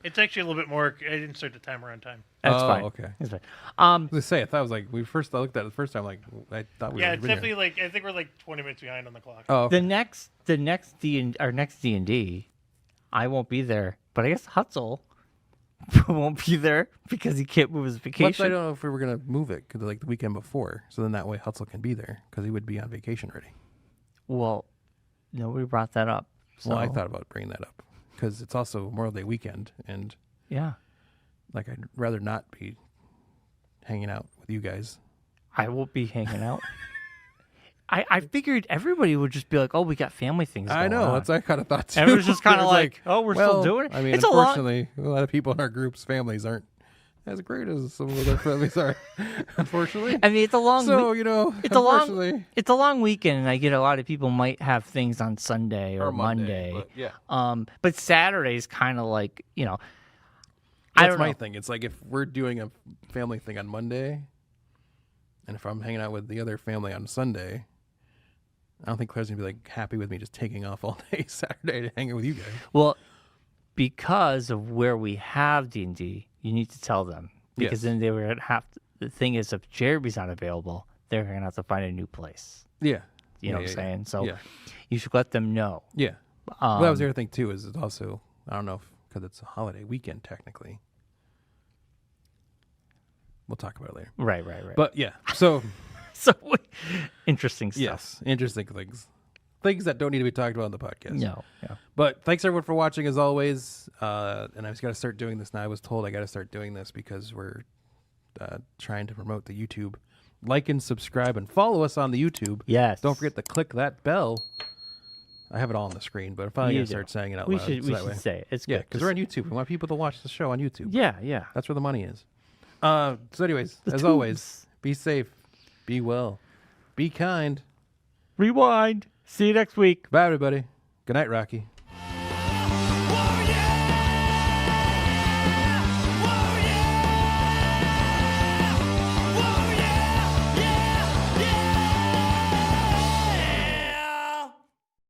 it's actually a little bit more. I didn't start the timer on time. That's Oh, fine. okay. That's fine. I was gonna say, I thought it was like I looked at it the first time, like I thought we Yeah, were it's definitely like I think we're like 20 minutes behind on the clock. Oh, okay. The next D&D, I won't be there, but I guess Hutzel won't be there because he can't move his Plus, I vacation. don't know if we were gonna move it because like the weekend before, so then that way Hutzel can be there because he would be on vacation already. Well, nobody brought that up. So, Well, I thought about bringing that up because it's also Memorial Day weekend, and yeah, like I'd rather not be hanging out with you guys. I won't be hanging out. I figured everybody would just be like, "Oh, we got family things." I going know. on. That's what I kind of thought too. Everyone's just kind It of was like, "Oh, we're still doing it." I mean, It's a lot. unfortunately, a lot of people in our group's families aren't as great as some of their families are. Unfortunately, I mean, it's a long. so week. you know, It's a long. unfortunately, It's a long weekend, and I get a lot of people might have things on Sunday or Monday. but yeah. But Saturday's kind of like I That's don't my know. thing. It's like if we're doing a family thing on Monday, and if I'm hanging out with the other family on Sunday, I don't think Claire's gonna be like happy with me just taking off all day Saturday to hang out with you guys. Well, because of where we have D&D, you need to tell them because Yes. then they were gonna have to, the thing is if Jeremy's not available, they're gonna have to find a new place. Yeah, You know what I'm saying? So yeah, you should let them know. yeah. Well, that was the other thing too. Is it also I don't know because it's a holiday weekend technically. We'll talk about it later. Right. But yeah, so So interesting stuff. yes, interesting things that don't need to be talked about on the podcast. No. But thanks everyone for watching as always. And I just got to start doing this now. I was told I got to start doing this because we're trying to promote the YouTube. Like and subscribe and follow us on the YouTube. Yes. Don't forget to click that bell. I have it all on the screen, but I'm finally You going to do. start saying it out We loud. should so that way. say it. It's Yeah, good. because we're on YouTube. We want people to watch the show on YouTube. Yeah. That's where the money is. So anyways, The as tubes. always, be safe, be well, be kind. Rewind. See you next week. Bye, everybody. Good night, Rocky.